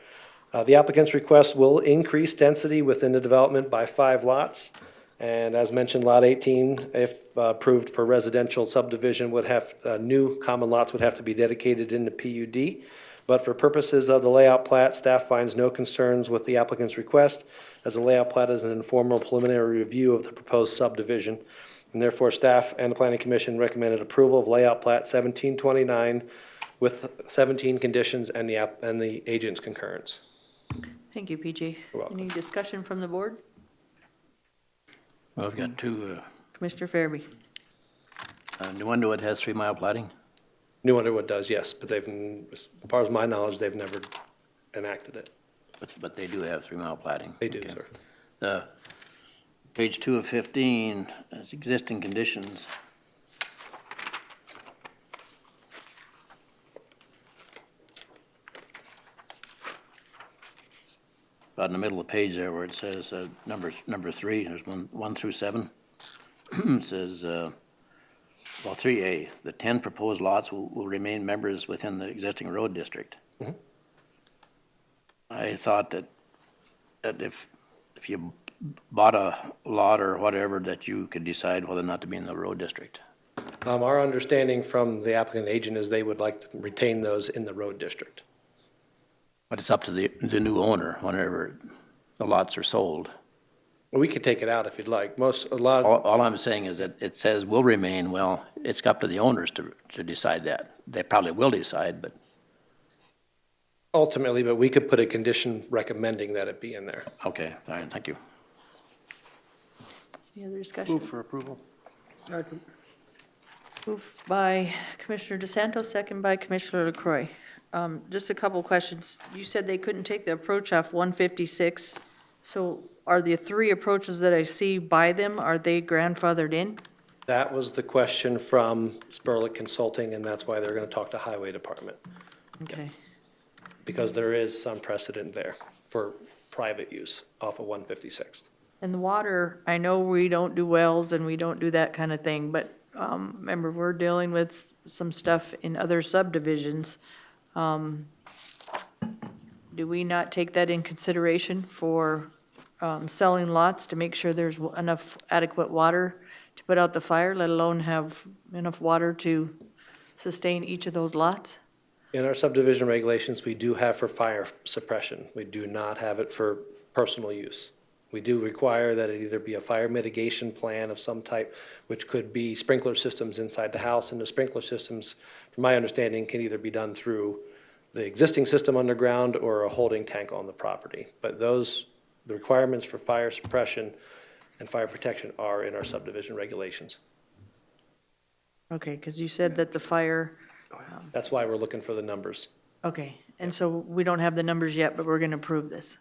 The applicant's request will increase density within the development by 5 lots. And as mentioned, lot 18, if approved for residential subdivision, would have new common lots would have to be dedicated in the PUD. But for purposes of the layout plat, staff finds no concerns with the applicant's request, as the layout plat is an informal preliminary review of the proposed subdivision. And therefore, staff and the Planning Commission recommended approval of layout plat 1729 with 17 conditions and the agent's concurrence. Thank you, PG. You're welcome. Any discussion from the board? Well, we've got two. Commissioner Farabee. New Underwood has 3 mile plating. New Underwood does, yes, but as far as my knowledge, they've never enacted it. But they do have 3-mile plating. They do, Okay. sir. Page 2 of 15, is existing conditions. About in the middle of the page there where it says, number 3, there's 1 through 7. It says, 3A, the 10 proposed lots will remain members within the existing road district. Mhm. I thought that if you bought a lot or whatever, that you could decide whether or not to be in the road district. Our understanding from the applicant agent is they would like to retain those in the road district. But it's up to the new owner whenever the lots are sold. Well, we could take it out if you'd like. All I'm saying is that it says will remain. Well, it's up to the owners to decide that. They probably will decide, but. Ultimately, but we could put a condition recommending that it be in there. Okay, fine, thank you. Any other discussion? Move for approval. Second. Moved by Commissioner DeSanto, second by Commissioner LaCroy. Just a couple questions. You said they couldn't take the approach off 156. So are the 3 approaches that I see by them, are they grandfathered in? That was the question from Spurlick Consulting, and that's why they're going to talk to Highway Department, Okay. because there is some precedent there for private use off of 156th. And the water, I know we don't do wells and we don't do that kind of thing, but remember, we're dealing with some stuff in other subdivisions. Do we not take that in consideration for selling lots to make sure there's enough adequate water to put out the fire, let alone have enough water to sustain each of those lots? In our subdivision regulations, we do have for fire suppression. We do not have it for personal use. We do require that it either be a fire mitigation plan of some type, which could be sprinkler systems inside the house, and the sprinkler systems, from my understanding, can either be done through the existing system underground or a holding tank on the property. But the requirements for fire suppression and fire protection are in our subdivision regulations. Okay, because you said that the fire, That's why we're looking for the numbers. okay, and so we don't have the numbers yet, but we're going to approve this.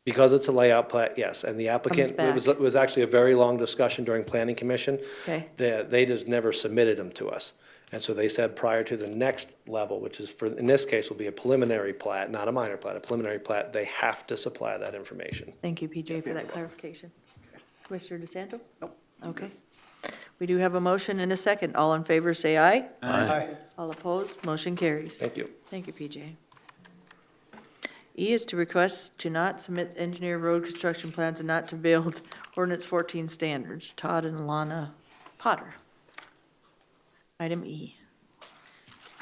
Because it's a layout plat, yes, and the applicant, Comes it was actually a very long discussion during planning commission. Okay. They just never submitted them to us. And so they said prior to the next level, which is in this case will be a preliminary plat, not a minor plat, a preliminary plat, they have to supply that information. Thank you, PJ, for that clarification. Commissioner DeSanto? Nope. Okay. We do have a motion and a second. All in favor, say aye. Aye. All opposed, motion carries. Thank you. Thank you, PJ. E is to request to not submit engineer road construction plans and not to build ordinance 14 standards. Todd and Lana Potter. Item E.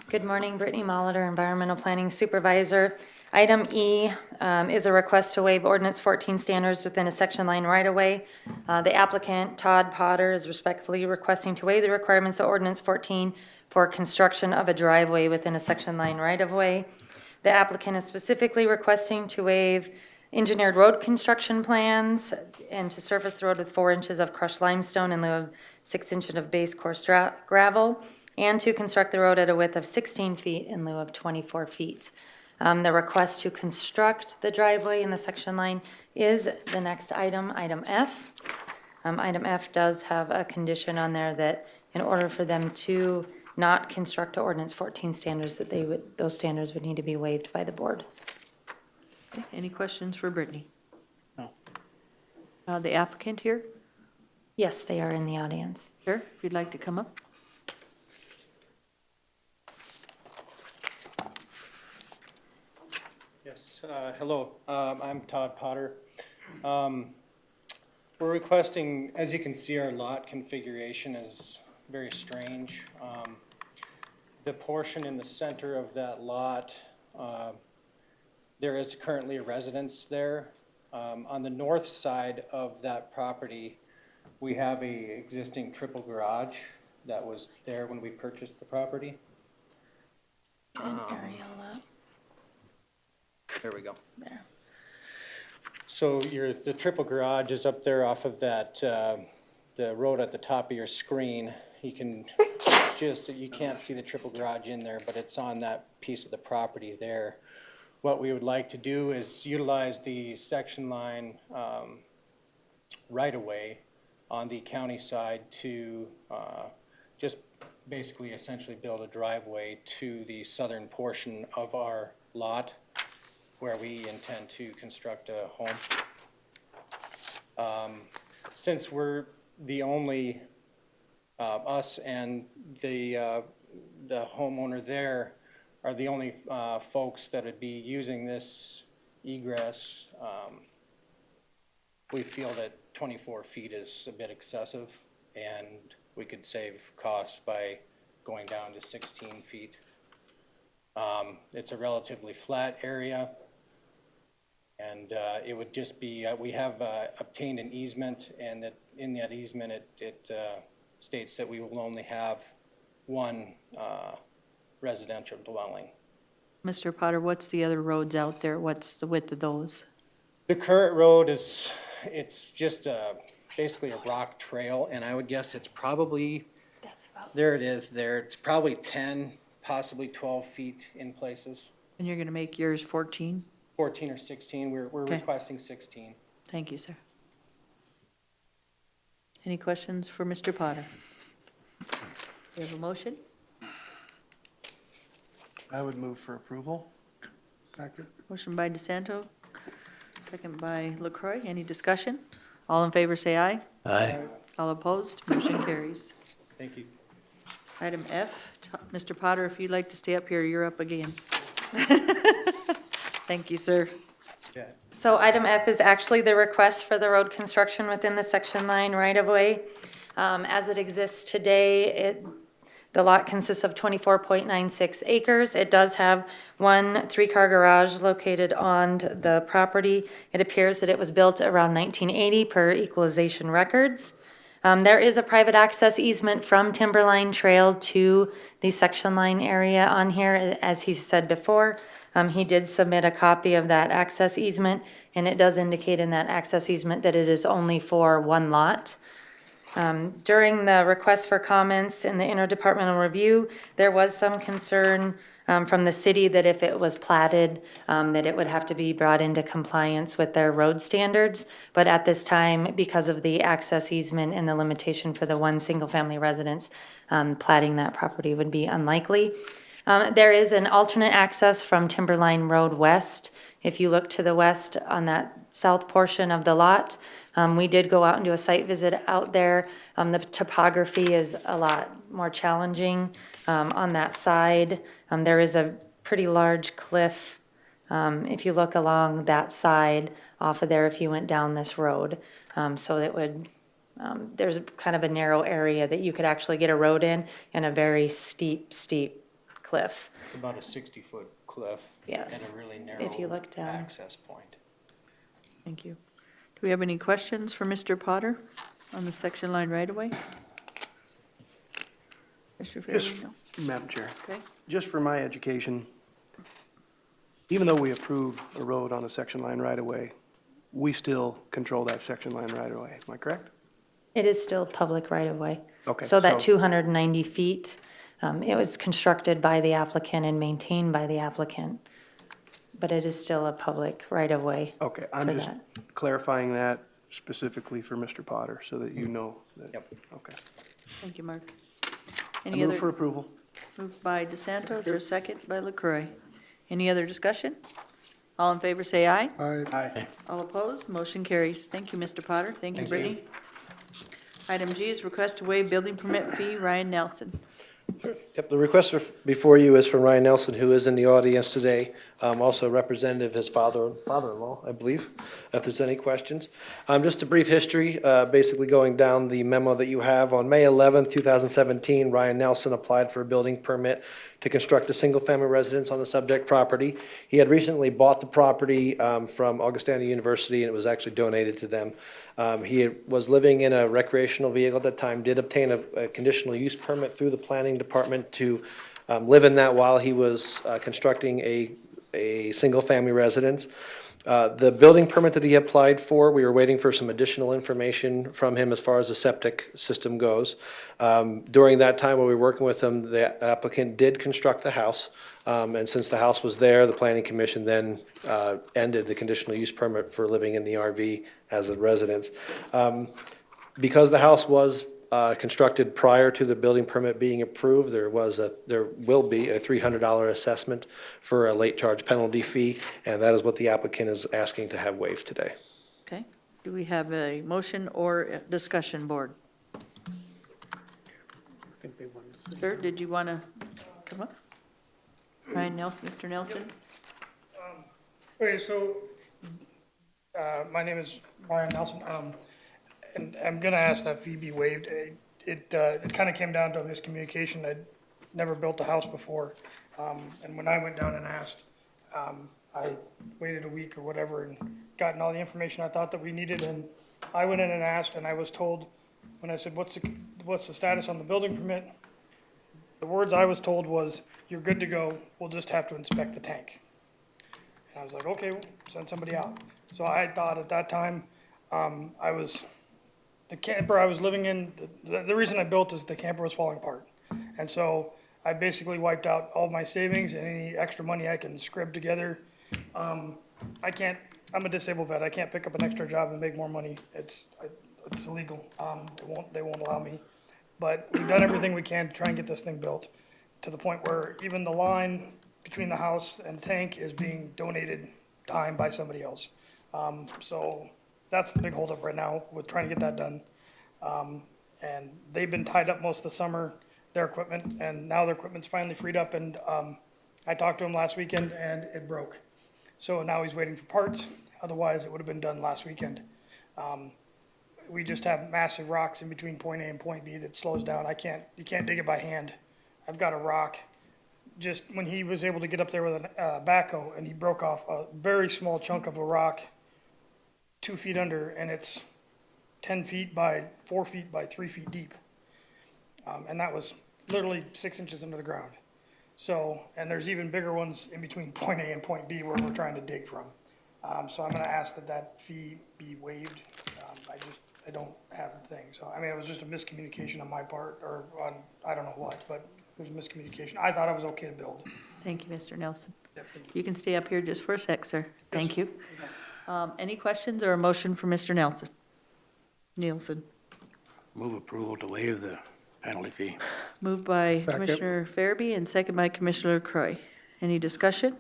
Good morning, Brittany Molitor, Environmental Planning Supervisor. Item E is a request to waive ordinance 14 standards within a section line right-of-way. The applicant, Todd Potter, is respectfully requesting to waive the requirements of ordinance 14 for construction of a driveway within a section line right-of-way. The applicant is specifically requesting to waive engineered road construction plans and to surface the road with 4 inches of crushed limestone in lieu of 6 inches of base course gravel, and to construct the road at a width of 16 feet in lieu of 24 feet. The request to construct the driveway in the section line is the next item, item F. Item F does have a condition on there that in order for them to not construct to ordinance 14 standards, that those standards would need to be waived by the board. Okay, any questions for Brittany? No. The applicant here? Yes, they are in the audience. Sure, if you'd like to come up. Yes, hello, I'm Todd Potter. We're requesting, as you can see, our lot configuration is very strange. The portion in the center of that lot, there is currently a residence there. On the north side of that property, we have a existing triple garage that was there when we purchased the property. There we go. There. So the triple garage is up there off of that, the road at the top of your screen. You can just, you can't see the triple garage in there, but it's on that piece of the property there. What we would like to do is utilize the section line right-of-way on the county side to just basically essentially build a driveway to the southern portion of our lot where we intend to construct a home. Since we're the only, us and the homeowner there are the only folks that would be using this egress, we feel that 24 feet is a bit excessive, and we could save costs by going down to 16 feet. It's a relatively flat area, and it would just be, we have obtained an easement, and that in that easement, it states that we will only have one residential dwelling. Mr. Potter, what's the other roads out there? What's the width of those? The current road is, it's just basically a rock trail, and I would guess it's probably, there it is there, it's probably 10, possibly 12 feet in places. And you're gonna make yours 14? 14 or 16, we're Okay. requesting 16. Thank you, sir. Any questions for Mr. Potter? You have a motion? I would move for approval. Second. Motion by DeSanto, second by LaCroy. Any discussion? All in favor, say aye. Aye. All opposed, motion carries. Thank you. Item F, Mr. Potter, if you'd like to stay up here, you're up again. Thank you, sir. So item F is actually the request for the road construction within the section line right-of-way. As it exists today, the lot consists of 24.96 acres. It does have one three-car garage located on the property. It appears that it was built around 1980 per equalization records. There is a private access easement from Timberline Trail to the section line area on here, as he said before. He did submit a copy of that access easement, and it does indicate in that access easement that it is only for one lot. During the request for comments in the interdepartmental review, there was some concern from the city that if it was platted, that it would have to be brought into compliance with their road standards. But at this time, because of the access easement and the limitation for the one single-family residence, platting that property would be unlikely. There is an alternate access from Timberline Road West. If you look to the west on that south portion of the lot, we did go out and do a site visit out there. The topography is a lot more challenging on that side. There is a pretty large cliff if you look along that side off of there if you went down this road. So it would, there's kind of a narrow area that you could actually get a road in and a very steep cliff. It's about a 60-foot cliff. Yes, and a really if you narrow look down. access point. Thank you. Do we have any questions for Mr. Potter on the section line right-of-way? Mr. Just, Ferrigno? Madam Chair, Okay. just for my education, even though we approve a road on a section line right-of-way, we still control that section line right-of-way. Am I correct? It is still public right-of-way. Okay, So that so- 290 feet, it was constructed by the applicant and maintained by the applicant, but it is still a public right-of-way. Okay, I'm for just that. clarifying that specifically for Mr. Potter, so that you know that. Yep. Okay. Thank you, Mark. I Any move other, for approval. moved by DeSantos, or second by LaCroy? Any other discussion? All in favor, say aye. Aye. Aye. All opposed, motion carries. Thank you, Mr. Potter. Thank you, Brittany. Item G is request to waive building permit fee, Ryan Nelson. Yep, the request before you is from Ryan Nelson, who is in the audience today. Also representative, his father-in-law, I believe, if there's any questions. Just a brief history, basically going down the memo that you have. On May 11th, 2017, Ryan Nelson applied for a building permit to construct a single-family residence on the subject property. He had recently bought the property from Augustana University, and it was actually donated to them. He was living in a recreational vehicle at that time, did obtain a conditional use permit through the planning department to live in that while he was constructing a single-family residence. The building permit that he applied for, we were waiting for some additional information from him as far as the septic system goes. During that time while we were working with him, the applicant did construct the house. And since the house was there, the planning commission then ended the conditional use permit for living in the RV as a residence. Because the house was constructed prior to the building permit being approved, there will be a $300 assessment for a late charge penalty fee, and that is what the applicant is asking to have waived today. Okay. Do we have a motion or a discussion, board? I think they wanted to say. Sir, did you want to come up? Ryan Nelson, Mr. Nelson? Okay, so, my name is Brian Nelson, and I'm gonna ask that fee be waived. It kind of came down to miscommunication. I'd never built a house before, and when I went down and asked, I waited a week or whatever and gotten all the information I thought that we needed, and I went in and asked, and I was told, when I said, what's the status on the building permit? The words I was told was, you're good to go, we'll just have to inspect the tank. And I was like, okay, we'll send somebody out. So I thought at that time, the camper I was living in, the reason I built is the camper was falling apart. And so I basically wiped out all my savings and any extra money I can scrub together. I'm a disabled vet, I can't pick up an extra job and make more money. It's illegal, they won't allow me. But we've done everything we can to try and get this thing built, to the point where even the line between the house and the tank is being donated time by somebody else. So that's the big holdup right now with trying to get that done. And they've been tied up most of the summer, their equipment, and now their equipment's finally freed up. And I talked to him last weekend and it broke. So now he's waiting for parts. Otherwise, it would have been done last weekend. We just have massive rocks in between point A and point B that slows down. You can't dig it by hand. I've got a rock. Just when he was able to get up there with a backhoe and he broke off a very small chunk of a rock 2 feet under, and it's 10 feet by 4 feet by 3 feet deep. And that was literally 6 inches into the ground. So, and there's even bigger ones in between point A and point B where we're trying to dig from. So I'm gonna ask that fee be waived. I don't have the thing. So, I mean, it was just a miscommunication on my part, or on, I don't know what, but it was a miscommunication. I thought I was okay to build. Thank you, Mr. Nelson. Yep, thank you. You can stay up here just for a sec, sir. Thank you. Any questions or a motion for Mr. Nelson? Nielsen. Move approval to waive the penalty fee. Moved by Second. Commissioner Farabee and second by Commissioner Croy. Any discussion?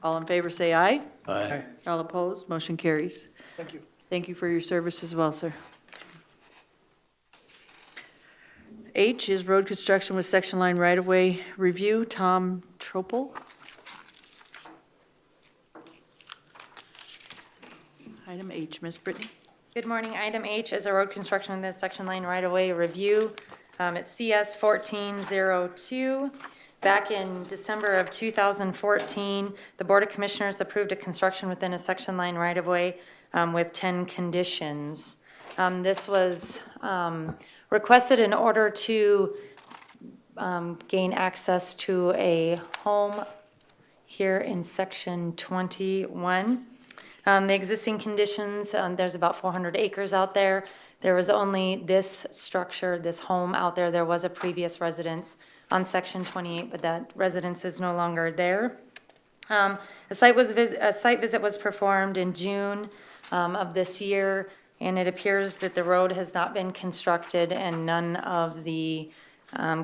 All in favor, say aye. Aye. All opposed, motion carries. Thank you. Thank you for your service as well, sir. H is road construction with section line right-of-way review. Tom Tropel. Item H, Ms. Brittany. Good morning. Item H is a road construction with a section line right-of-way review. It's CS 1402. Back in December of 2014, the Board of Commissioners approved a construction within a section line right-of-way with 10 conditions. This was requested in order to gain access to a home here in section 21. The existing conditions, there's about 400 acres out there. There was only this structure, this home out there. There was a previous residence on section 28, but that residence is no longer there. A site visit was performed in June of this year, and it appears that the road has not been constructed and none of the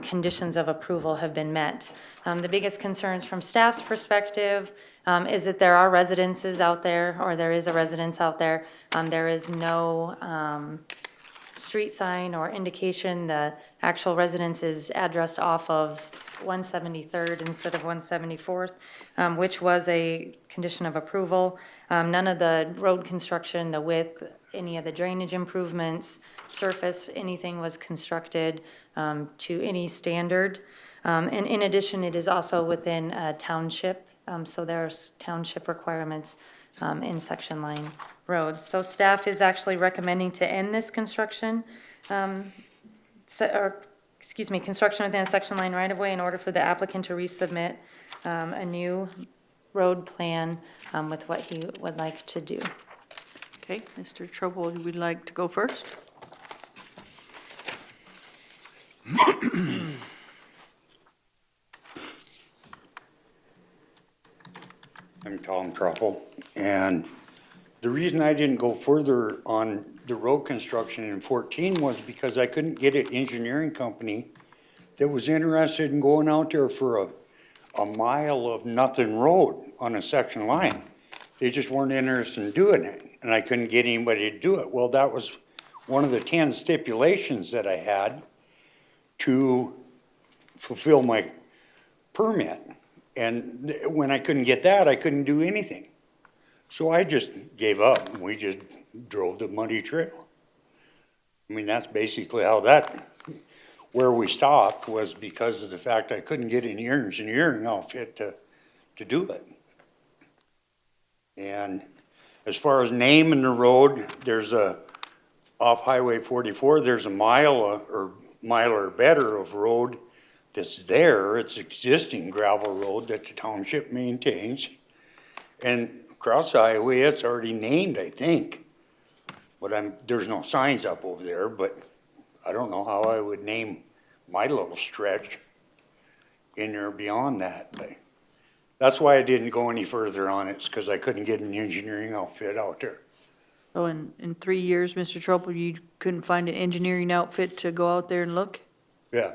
conditions of approval have been met. The biggest concerns from staff's perspective is that there are residences out there, or there is a residence out there. There is no street sign or indication. The actual residence is addressed off of 173rd instead of 174th, which was a condition of approval. None of the road construction, the width, any of the drainage improvements, surface, anything was constructed to any standard. And in addition, it is also within a township, so there's township requirements in section line roads. So staff is actually recommending to end this construction, construction within a section line right-of-way in order for the applicant to resubmit a new road plan with what he would like to do. Okay, Mr. Trouble, would you like to go first? I'm Tom Truffle, and the reason I didn't go further on the road construction in 14 was because I couldn't get an engineering company that was interested in going out there for a mile of nothing road on a section line. They just weren't interested in doing it, and I couldn't get anybody to do it. Well, that was one of the 10 stipulations that I had to fulfill my permit. And when I couldn't get that, I couldn't do anything. So I just gave up, and we just drove the muddy trail. I mean, that's basically how where we stopped was because of the fact I couldn't get an engineering outfit to do it. And as far as naming the road, there's off Highway 44, there's a mile or better of road that's there. It's existing gravel road that the township maintains. And across the highway, it's already named, I think. But there's no signs up over there, but I don't know how I would name my little stretch in there beyond that. But that's why I didn't go any further on it, because I couldn't get an engineering outfit out there. So in 3 years, Mr. Trouble, you couldn't find an engineering outfit to go out there and look? Yeah,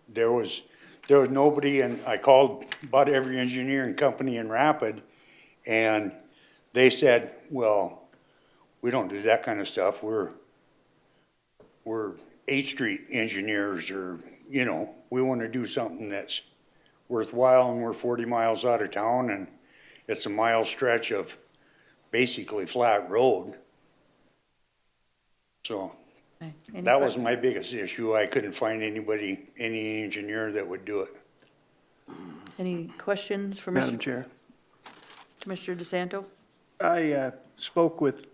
there was nobody, and I called about every engineering company in Rapid, and they said, well, we don't do that kind of stuff. We're 8th Street engineers, or, we want to do something that's worthwhile, and we're 40 miles out of town, and it's a mile stretch of basically flat road. So that was my biggest issue. I couldn't find any engineer that would do it. Any questions for Madam Chair. Commissioner DeSanto? I spoke with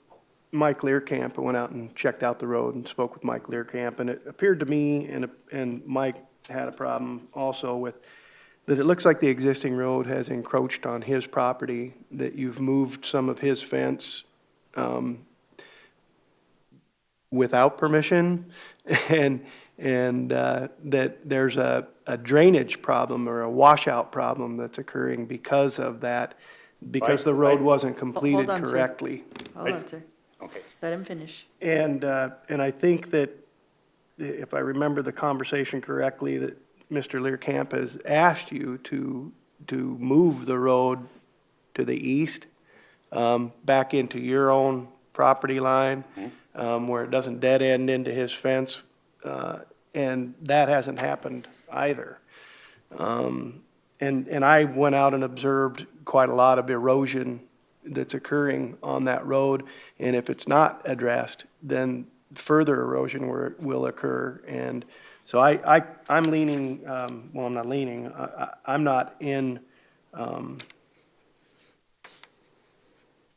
Mike Learcamp. I went out and checked out the road and spoke with Mike Learcamp, and it appeared to me, and Mike had a problem also with, that it looks like the existing road has encroached on his property, that you've moved some of his fence without permission, and that there's a drainage problem or a washout problem that's occurring because of that, because the road wasn't completed Hold on, sir. correctly. Hold on, sir. Okay. Let him finish. And I think that, if I remember the conversation correctly, that Mr. Learcamp has asked you to move the road to the east, back into your own property line, where it doesn't dead end into his fence, and that hasn't happened either. And I went out and observed quite a lot of erosion that's occurring on that road, and if it's not addressed, then further erosion will occur. And so I'm leaning, well, I'm not leaning, I'm not in,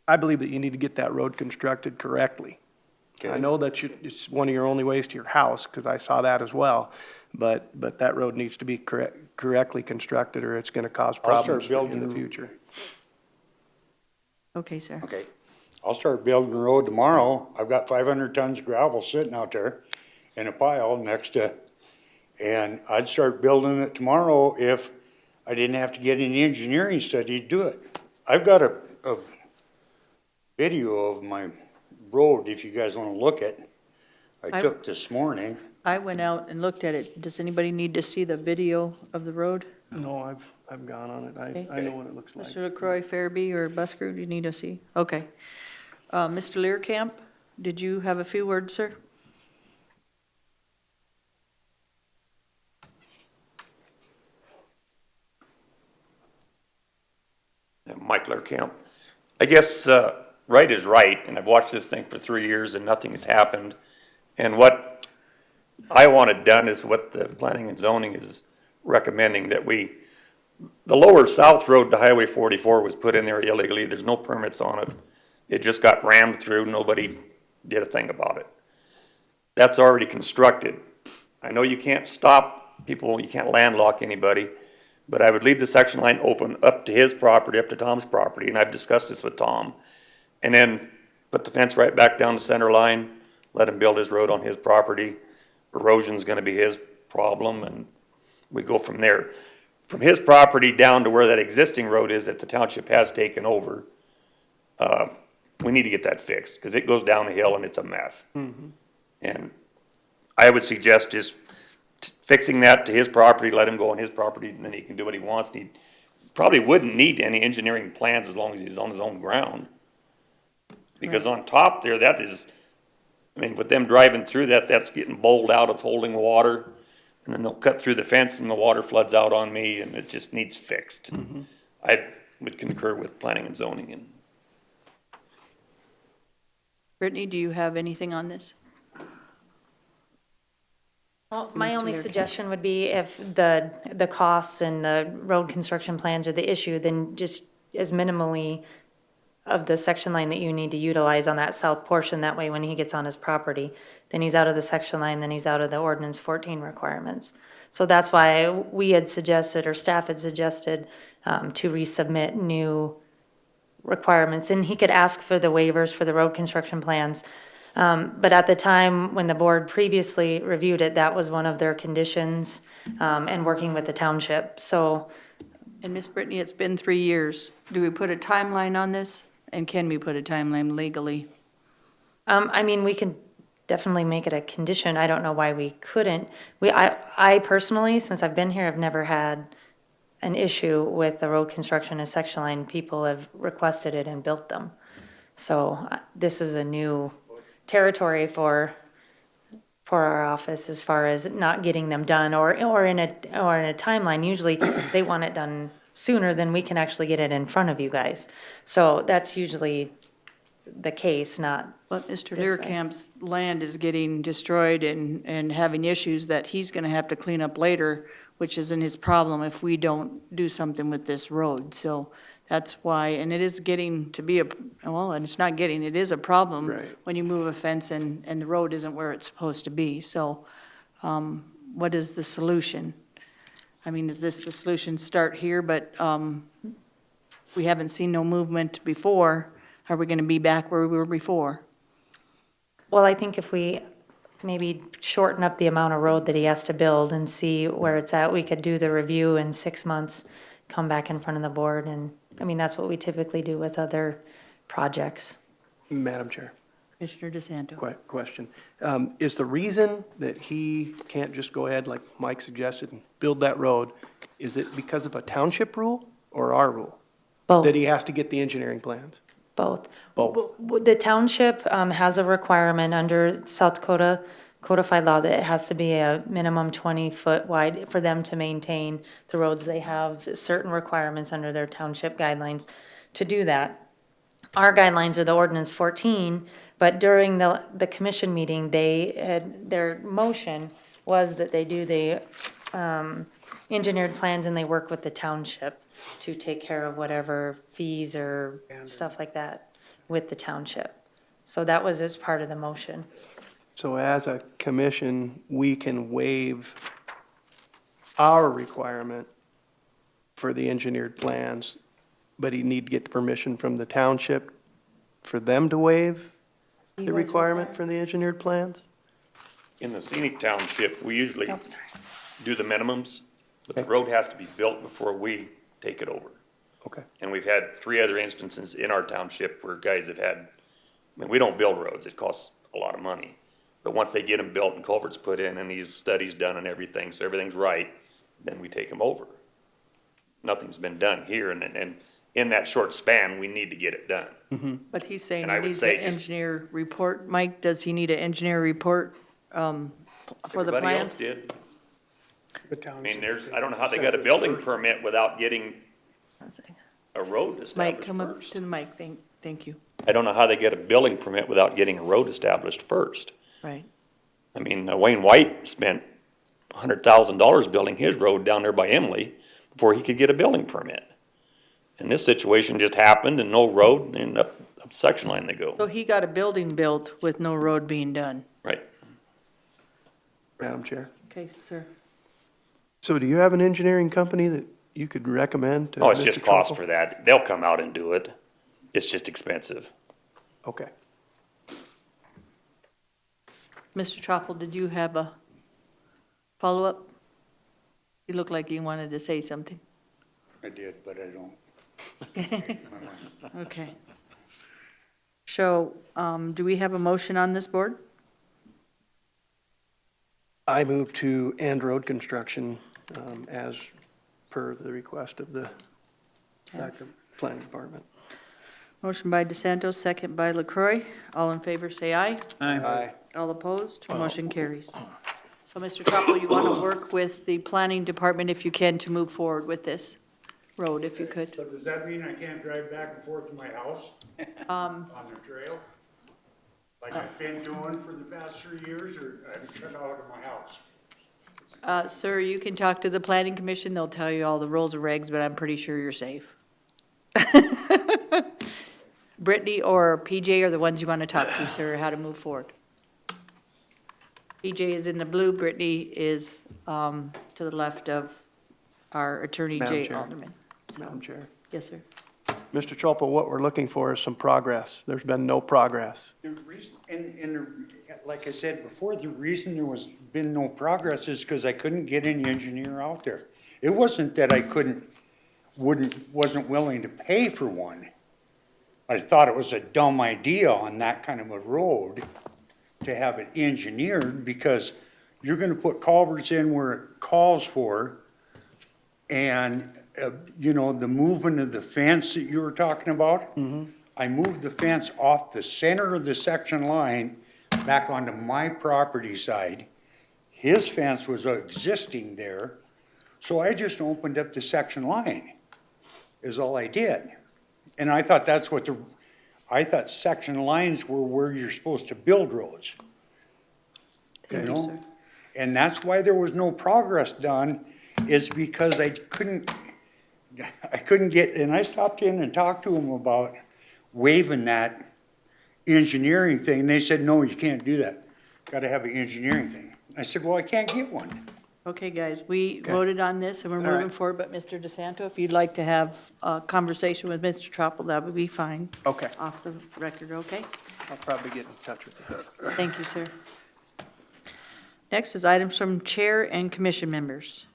I believe that you need to get that road constructed correctly. I know that it's one of your only ways to your house, because I saw that as well, but that road needs to be correctly constructed, or it's going to cause problems in the future. Okay, sir. Okay. I'll start building the road tomorrow. I've got 500 tons of gravel sitting out there in a pile next to, and I'd start building it tomorrow if I didn't have to get an engineering study to do it. I've got a video of my road, if you guys want to look at. I took this morning. I went out and looked at it. Does anybody need to see the video of the road? No, I've gone on it. I know what it looks like. Mr. LaCroix, Fairby, or Busker, do you need to see? Okay. Mr. Learcamp, did you have a few words, sir? Mike Learcamp. I guess right is right, and I've watched this thing for 3 years and nothing has happened. And what I wanted done is what the planning and zoning is recommending, that the lower south road to Highway 44 was put in there illegally. There's no permits on it. It just got rammed through. Nobody did a thing about it. That's already constructed. I know you can't stop people, you can't landlock anybody, But I would leave the section line open up to his property, up to Tom's property, and I've discussed this with Tom. And then put the fence right back down the center line, let him build his road on his property. Erosion's gonna be his problem, and we go from there. From his property down to where that existing road is that the township has taken over, we need to get that fixed, because it goes down the hill and it's a mess. And I would suggest just fixing that to his property, let him go on his property, and then he can do what he wants. He probably wouldn't need any engineering plans as long as he's on his own ground. Because on top there, that is, I mean, with them driving through that, that's getting bowled out, it's holding water. And then they'll cut through the fence and the water floods out on me, and it just needs fixed. I would concur with planning and zoning. And Brittany, do you have anything on this? Well, my Mr. only Learcat. suggestion would be if the costs and the road construction plans are the issue, then just as minimally of the section line that you need to utilize on that south portion, that way when he gets on his property, then he's out of the section line, then he's out of the ordinance 14 requirements. So that's why we had suggested, or staff had suggested, to resubmit new requirements, and he could ask for the waivers for the road construction plans. But at the time, when the board previously reviewed it, that was one of their conditions, and working with the township, so. And Miss Brittany, it's been 3 years. Do we put a timeline on this? And can we put a timeline legally? I mean, we can definitely make it a condition. I don't know why we couldn't. I personally, since I've been here, have never had an issue with the road construction and section line. People have requested it and built them. So this is a new territory for our office as far as not getting them done or in a timeline. Usually they want it done sooner than we can actually get it in front of you guys. So that's usually the case, not. But Mr. this way. Learcamp's land is getting destroyed and having issues that he's gonna have to clean up later, which isn't his problem if we don't do something with this road. So that's why, and it is getting to be and it's not getting, it is a problem Right. when you move a fence and the road isn't where it's supposed to be. So, what is the solution? I mean, is this the solution, start here, but, we haven't seen no movement before. Are we gonna be back where we were before? Well, I think if we maybe shorten up the amount of road that he has to build and see where it's at, we could do the review in 6 months, come back in front of the board, and, I mean, that's what we typically do with other projects. Madam Chair, Commissioner DeSanto. question. Is the reason that he can't just go ahead, like Mike suggested, and build that road, is it because of a township rule or our rule? Both. That he has to get the engineering plans? Both. Both. The township has a requirement under South Dakota codified law that it has to be a minimum 20-foot wide for them to maintain the roads. They have certain requirements under their township guidelines to do that. Our guidelines are the ordinance 14, but during the commission meeting, their motion was that they do the engineered plans and they work with the township to take care of whatever fees or stuff like that with the township. So that was as part of the motion. So as a commission, we can waive our requirement for the engineered plans, but he'd need to get the permission from the township for them to waive the requirement for the engineered plans? in the scenic township, we usually Oh, sorry. do the minimums, but the road has to be built before we take it over. Okay. And we've had 3 other instances in our township where guys have had, I mean, we don't build roads, it costs a lot of money. But once they get them built and culverts put in and these studies done and everything, so everything's right, then we take them over. Nothing's been done here, and in that short span, we need to get it done. But he's saying And I he would needs say an just- engineer report. Mike, does he need an engineer report for the Everybody else plans? did. The I mean, I don't know how they got a building permit without getting a road Mike, established come up first. to the mic, thank you. I don't know how they get a building permit without getting a road established first. Right. I mean, Wayne White spent $100,000 building his road down there by Emily before he could get a building permit. And this situation just happened and no road, and up the section line they go. So he got a building built with no road being done. Right. Madam Chair. Okay, sir. So do you have an engineering company that you could recommend to No, it's Mr. just cost Tropel? for that. They'll come out and do it. It's just expensive. Okay. Mr. Troppel, did you have a follow-up? You look like you wanted to say something. I did, but I don't. Okay. So, do we have a motion on this board? I move to end road construction as per the request of the planning department. Motion by DeSanto, second by LaCroy. All in favor, say aye. Aye. All opposed, motion carries. So, Mr. Troppel, you want to work with the planning department if you can to move forward with this road, if you could. So does that mean I can't drive back and forth to my house on the trail? Like I've been doing for the past 3 years, or I'm shut out of my house? Sir, you can talk to the planning commission. They'll tell you all the rules and regs, but I'm pretty sure you're safe. Brittany or PJ are the ones you want to talk to, sir, how to move forward. PJ is in the blue, Brittany is to the left of our Attorney Madam Jay Chair. Alderman. Madam Chair. Yes, sir. Mr. Tropel, what we're looking for is some progress. There's been no progress. The reason, like I said before, the reason there was been no progress is because I couldn't get any engineer out there. It wasn't that I wasn't willing to pay for one. I thought it was a dumb idea on that kind of a road to have it engineered, because you're gonna put culverts in where it calls for, and, you know, the movement of the fence that you were talking about. I moved the fence off the center of the section line back onto my property side. His fence was existing there, so I just opened up the section line, is all I did. And I thought that's what I thought section lines were where you're supposed to build roads. Thank you, sir. And that's why there was no progress done, is because I couldn't get, and I stopped in and talked to them about waiving that engineering thing, and they said, no, you can't do that. Gotta have an engineering thing. I said, well, I can't get one. Okay, guys, we voted on this and we're All moving right. forward, but Mr. DeSanto, if you'd like to have a conversation with Mr. Troppel, that would be fine. Okay. Off the record, okay? I'll probably get in touch with you. Thank you, sir. Next is items from chair and commission members.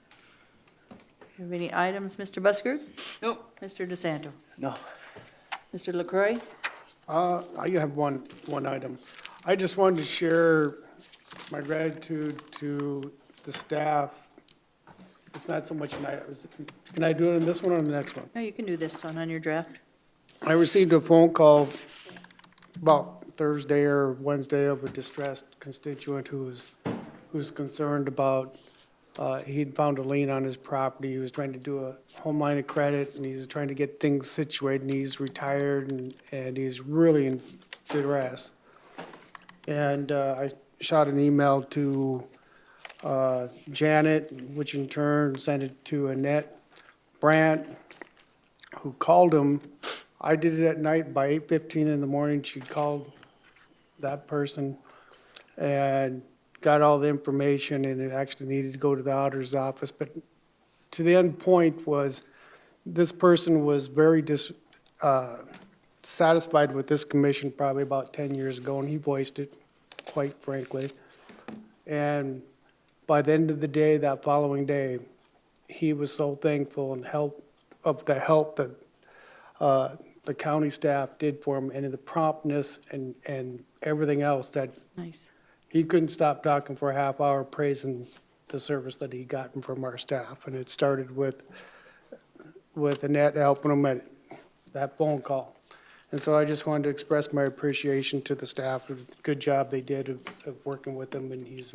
Have any items, Mr. Busker? Nope. Mr. DeSanto? No. Mr. LaCroy? I have one item. I just wanted to share my gratitude to the staff. It's not so much tonight. Can I do it in this one or the next one? No, you can do this one on your draft. I received a phone call about Thursday or Wednesday of a distressed constituent who's concerned about, he'd found a lien on his property. He was trying to do a home line of credit, and he's trying to get things situated, and he's retired, and he's really in duress. And I shot an email to Janet, which in turn sent it to Annette Brandt, who called him. I did it at night by 8:15 in the morning. She called that person and got all the information, and it actually needed to go to the auditor's office. But to the end point was, this person was very satisfied with this commission probably about 10 years ago, and he voiced it quite frankly. And by the end of the day, that following day, he was so thankful and the help that the county staff did for him, and the promptness and everything else, that Nice. he couldn't stop talking for a half hour praising the service that he gotten from our staff. And it started with Annette helping him at that phone call. And so I just wanted to express my appreciation to the staff for the good job they did of working with him. And he's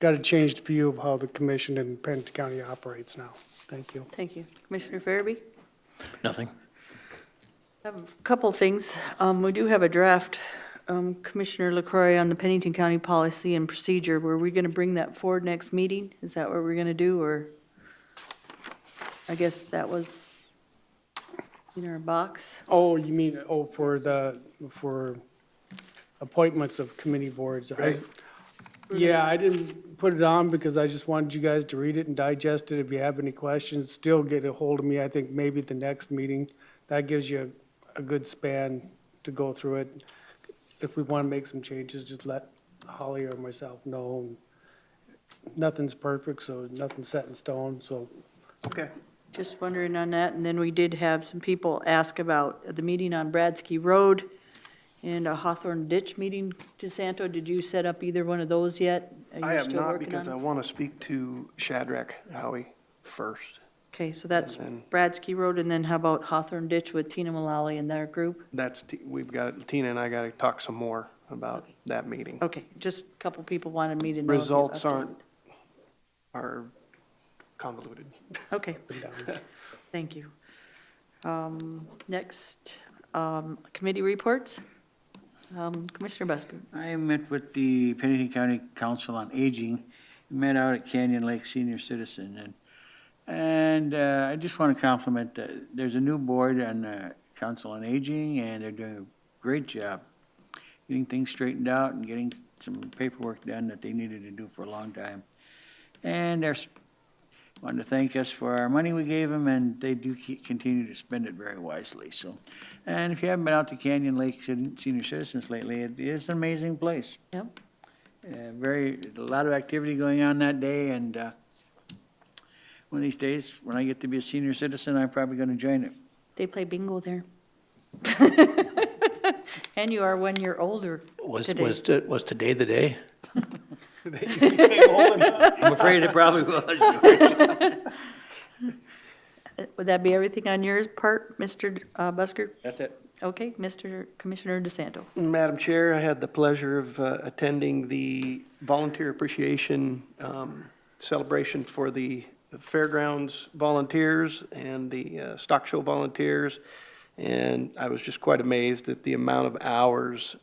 got a changed view of how the commission in Pennington County operates now. Thank you. Thank you. Commissioner Farabee? Nothing. I have a couple things. We do have a draft, Commissioner LaCroy, on the Pennington County policy and procedure. Were we going to bring that forward next meeting? Is that what we're going to do, or? I guess that was in our box. Oh, you mean, for appointments of committee boards. Yeah, I didn't put it on because I just wanted you guys to read it and digest it. If you have any questions, still get a hold of me. I think maybe the next meeting. That gives you a good span to go through it. If we want to make some changes, just let Holly or myself know. Nothing's perfect, so nothing's set in stone, so. Okay. Just wondering on that, and then we did have some people ask about the meeting on Bradsky Road and a Hawthorne Ditch meeting. DeSanto, did you set up either one of those yet? Are I you have still not, working because I on it? want to speak to Shadrach Howie first. Okay, so that's And then- Bradsky Road, and then how about Hawthorne Ditch with Tina Mullally and their group? We've got, Tina and I got to talk some more about that meeting. Okay, just a couple people wanted me to know. if you Results updated. are convoluted. Okay, thank you. Next, committee reports. Commissioner Busker. I met with the Pennington County Council on Aging, met out at Canyon Lake Senior Citizen, and I just want to compliment that there's a new board on the Council on Aging, and they're doing a great job getting things straightened out and getting some paperwork done that they needed to do for a long time. And they're wanted to thank us for our money we gave them, and they do continue to spend it very wisely, so. And if you haven't been out to Canyon Lake Senior Citizens lately, it is an amazing place. Yep. A lot of activity going on that day, and one of these days, when I get to be a senior citizen, I'm probably gonna join it. They play bingo there. And you are 1 year older today. Was today the day? I'm afraid it probably was. Would that be everything on yours part, Mr. Busker? That's it. Okay, Commissioner DeSanto. Madam Chair, I had the pleasure of attending the volunteer appreciation celebration for the fairgrounds volunteers and the stock show volunteers. And I was just quite amazed at the amount of hours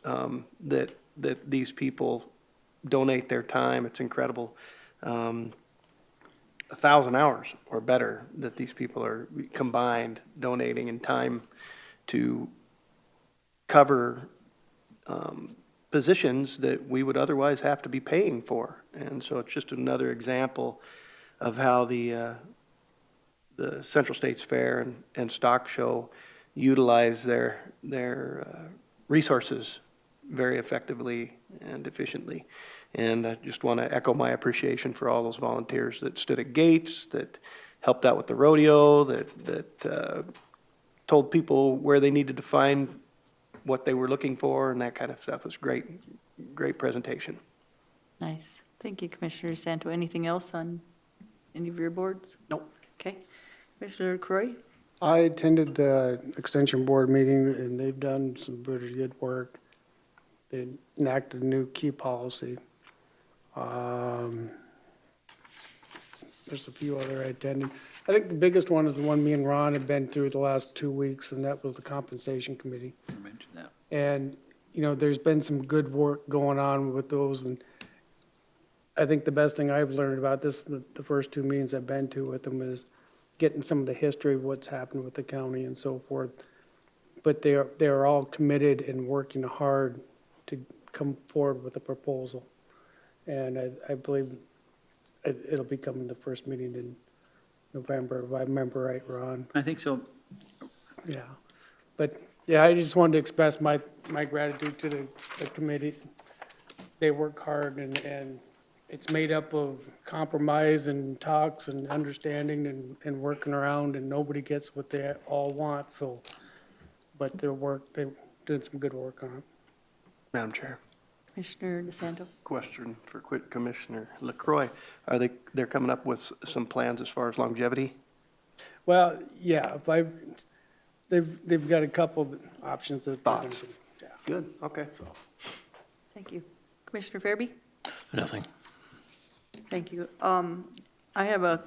that these people donate their time. It's incredible. 1,000 hours or better that these people are combined donating in time to cover positions that we would otherwise have to be paying for. And so it's just another example of how the Central States Fair and Stock Show utilize their resources very effectively and efficiently. And I just want to echo my appreciation for all those volunteers that stood at gates, that helped out with the rodeo, that told people where they needed to find what they were looking for, and that kind of stuff. It was great presentation. Nice. Thank you, Commissioner DeSanto. Anything else on any of your boards? Nope. Okay. Commissioner Croy? I attended the Extension Board meeting, and they've done some pretty good work. They enacted a new key policy. There's a few other I attended. I think the biggest one is the one me and Ron have been through the last 2 weeks, and that was the Compensation Committee. I mentioned that. And, there's been some good work going on with those, and I think the best thing I've learned about this, the first 2 meetings I've been to with them, is getting some of the history of what's happened with the county and so forth. But they're all committed and working hard to come forward with a proposal. And I believe it'll be coming the first meeting in November, if I remember right, Ron. I think so. Yeah. But, yeah, I just wanted to express my gratitude to the committee. They work hard, and it's made up of compromise and talks and understanding and working around, and nobody gets what they all want, so, but they've done some good work on it. Madam Chair, Commissioner DeSanto? question for Commissioner LaCroix. They're coming up with some plans as far as longevity? Well, yeah, they've got a couple of options that. Thoughts? Good, okay. Thank you. Commissioner Fairby? Nothing. Thank you. I have a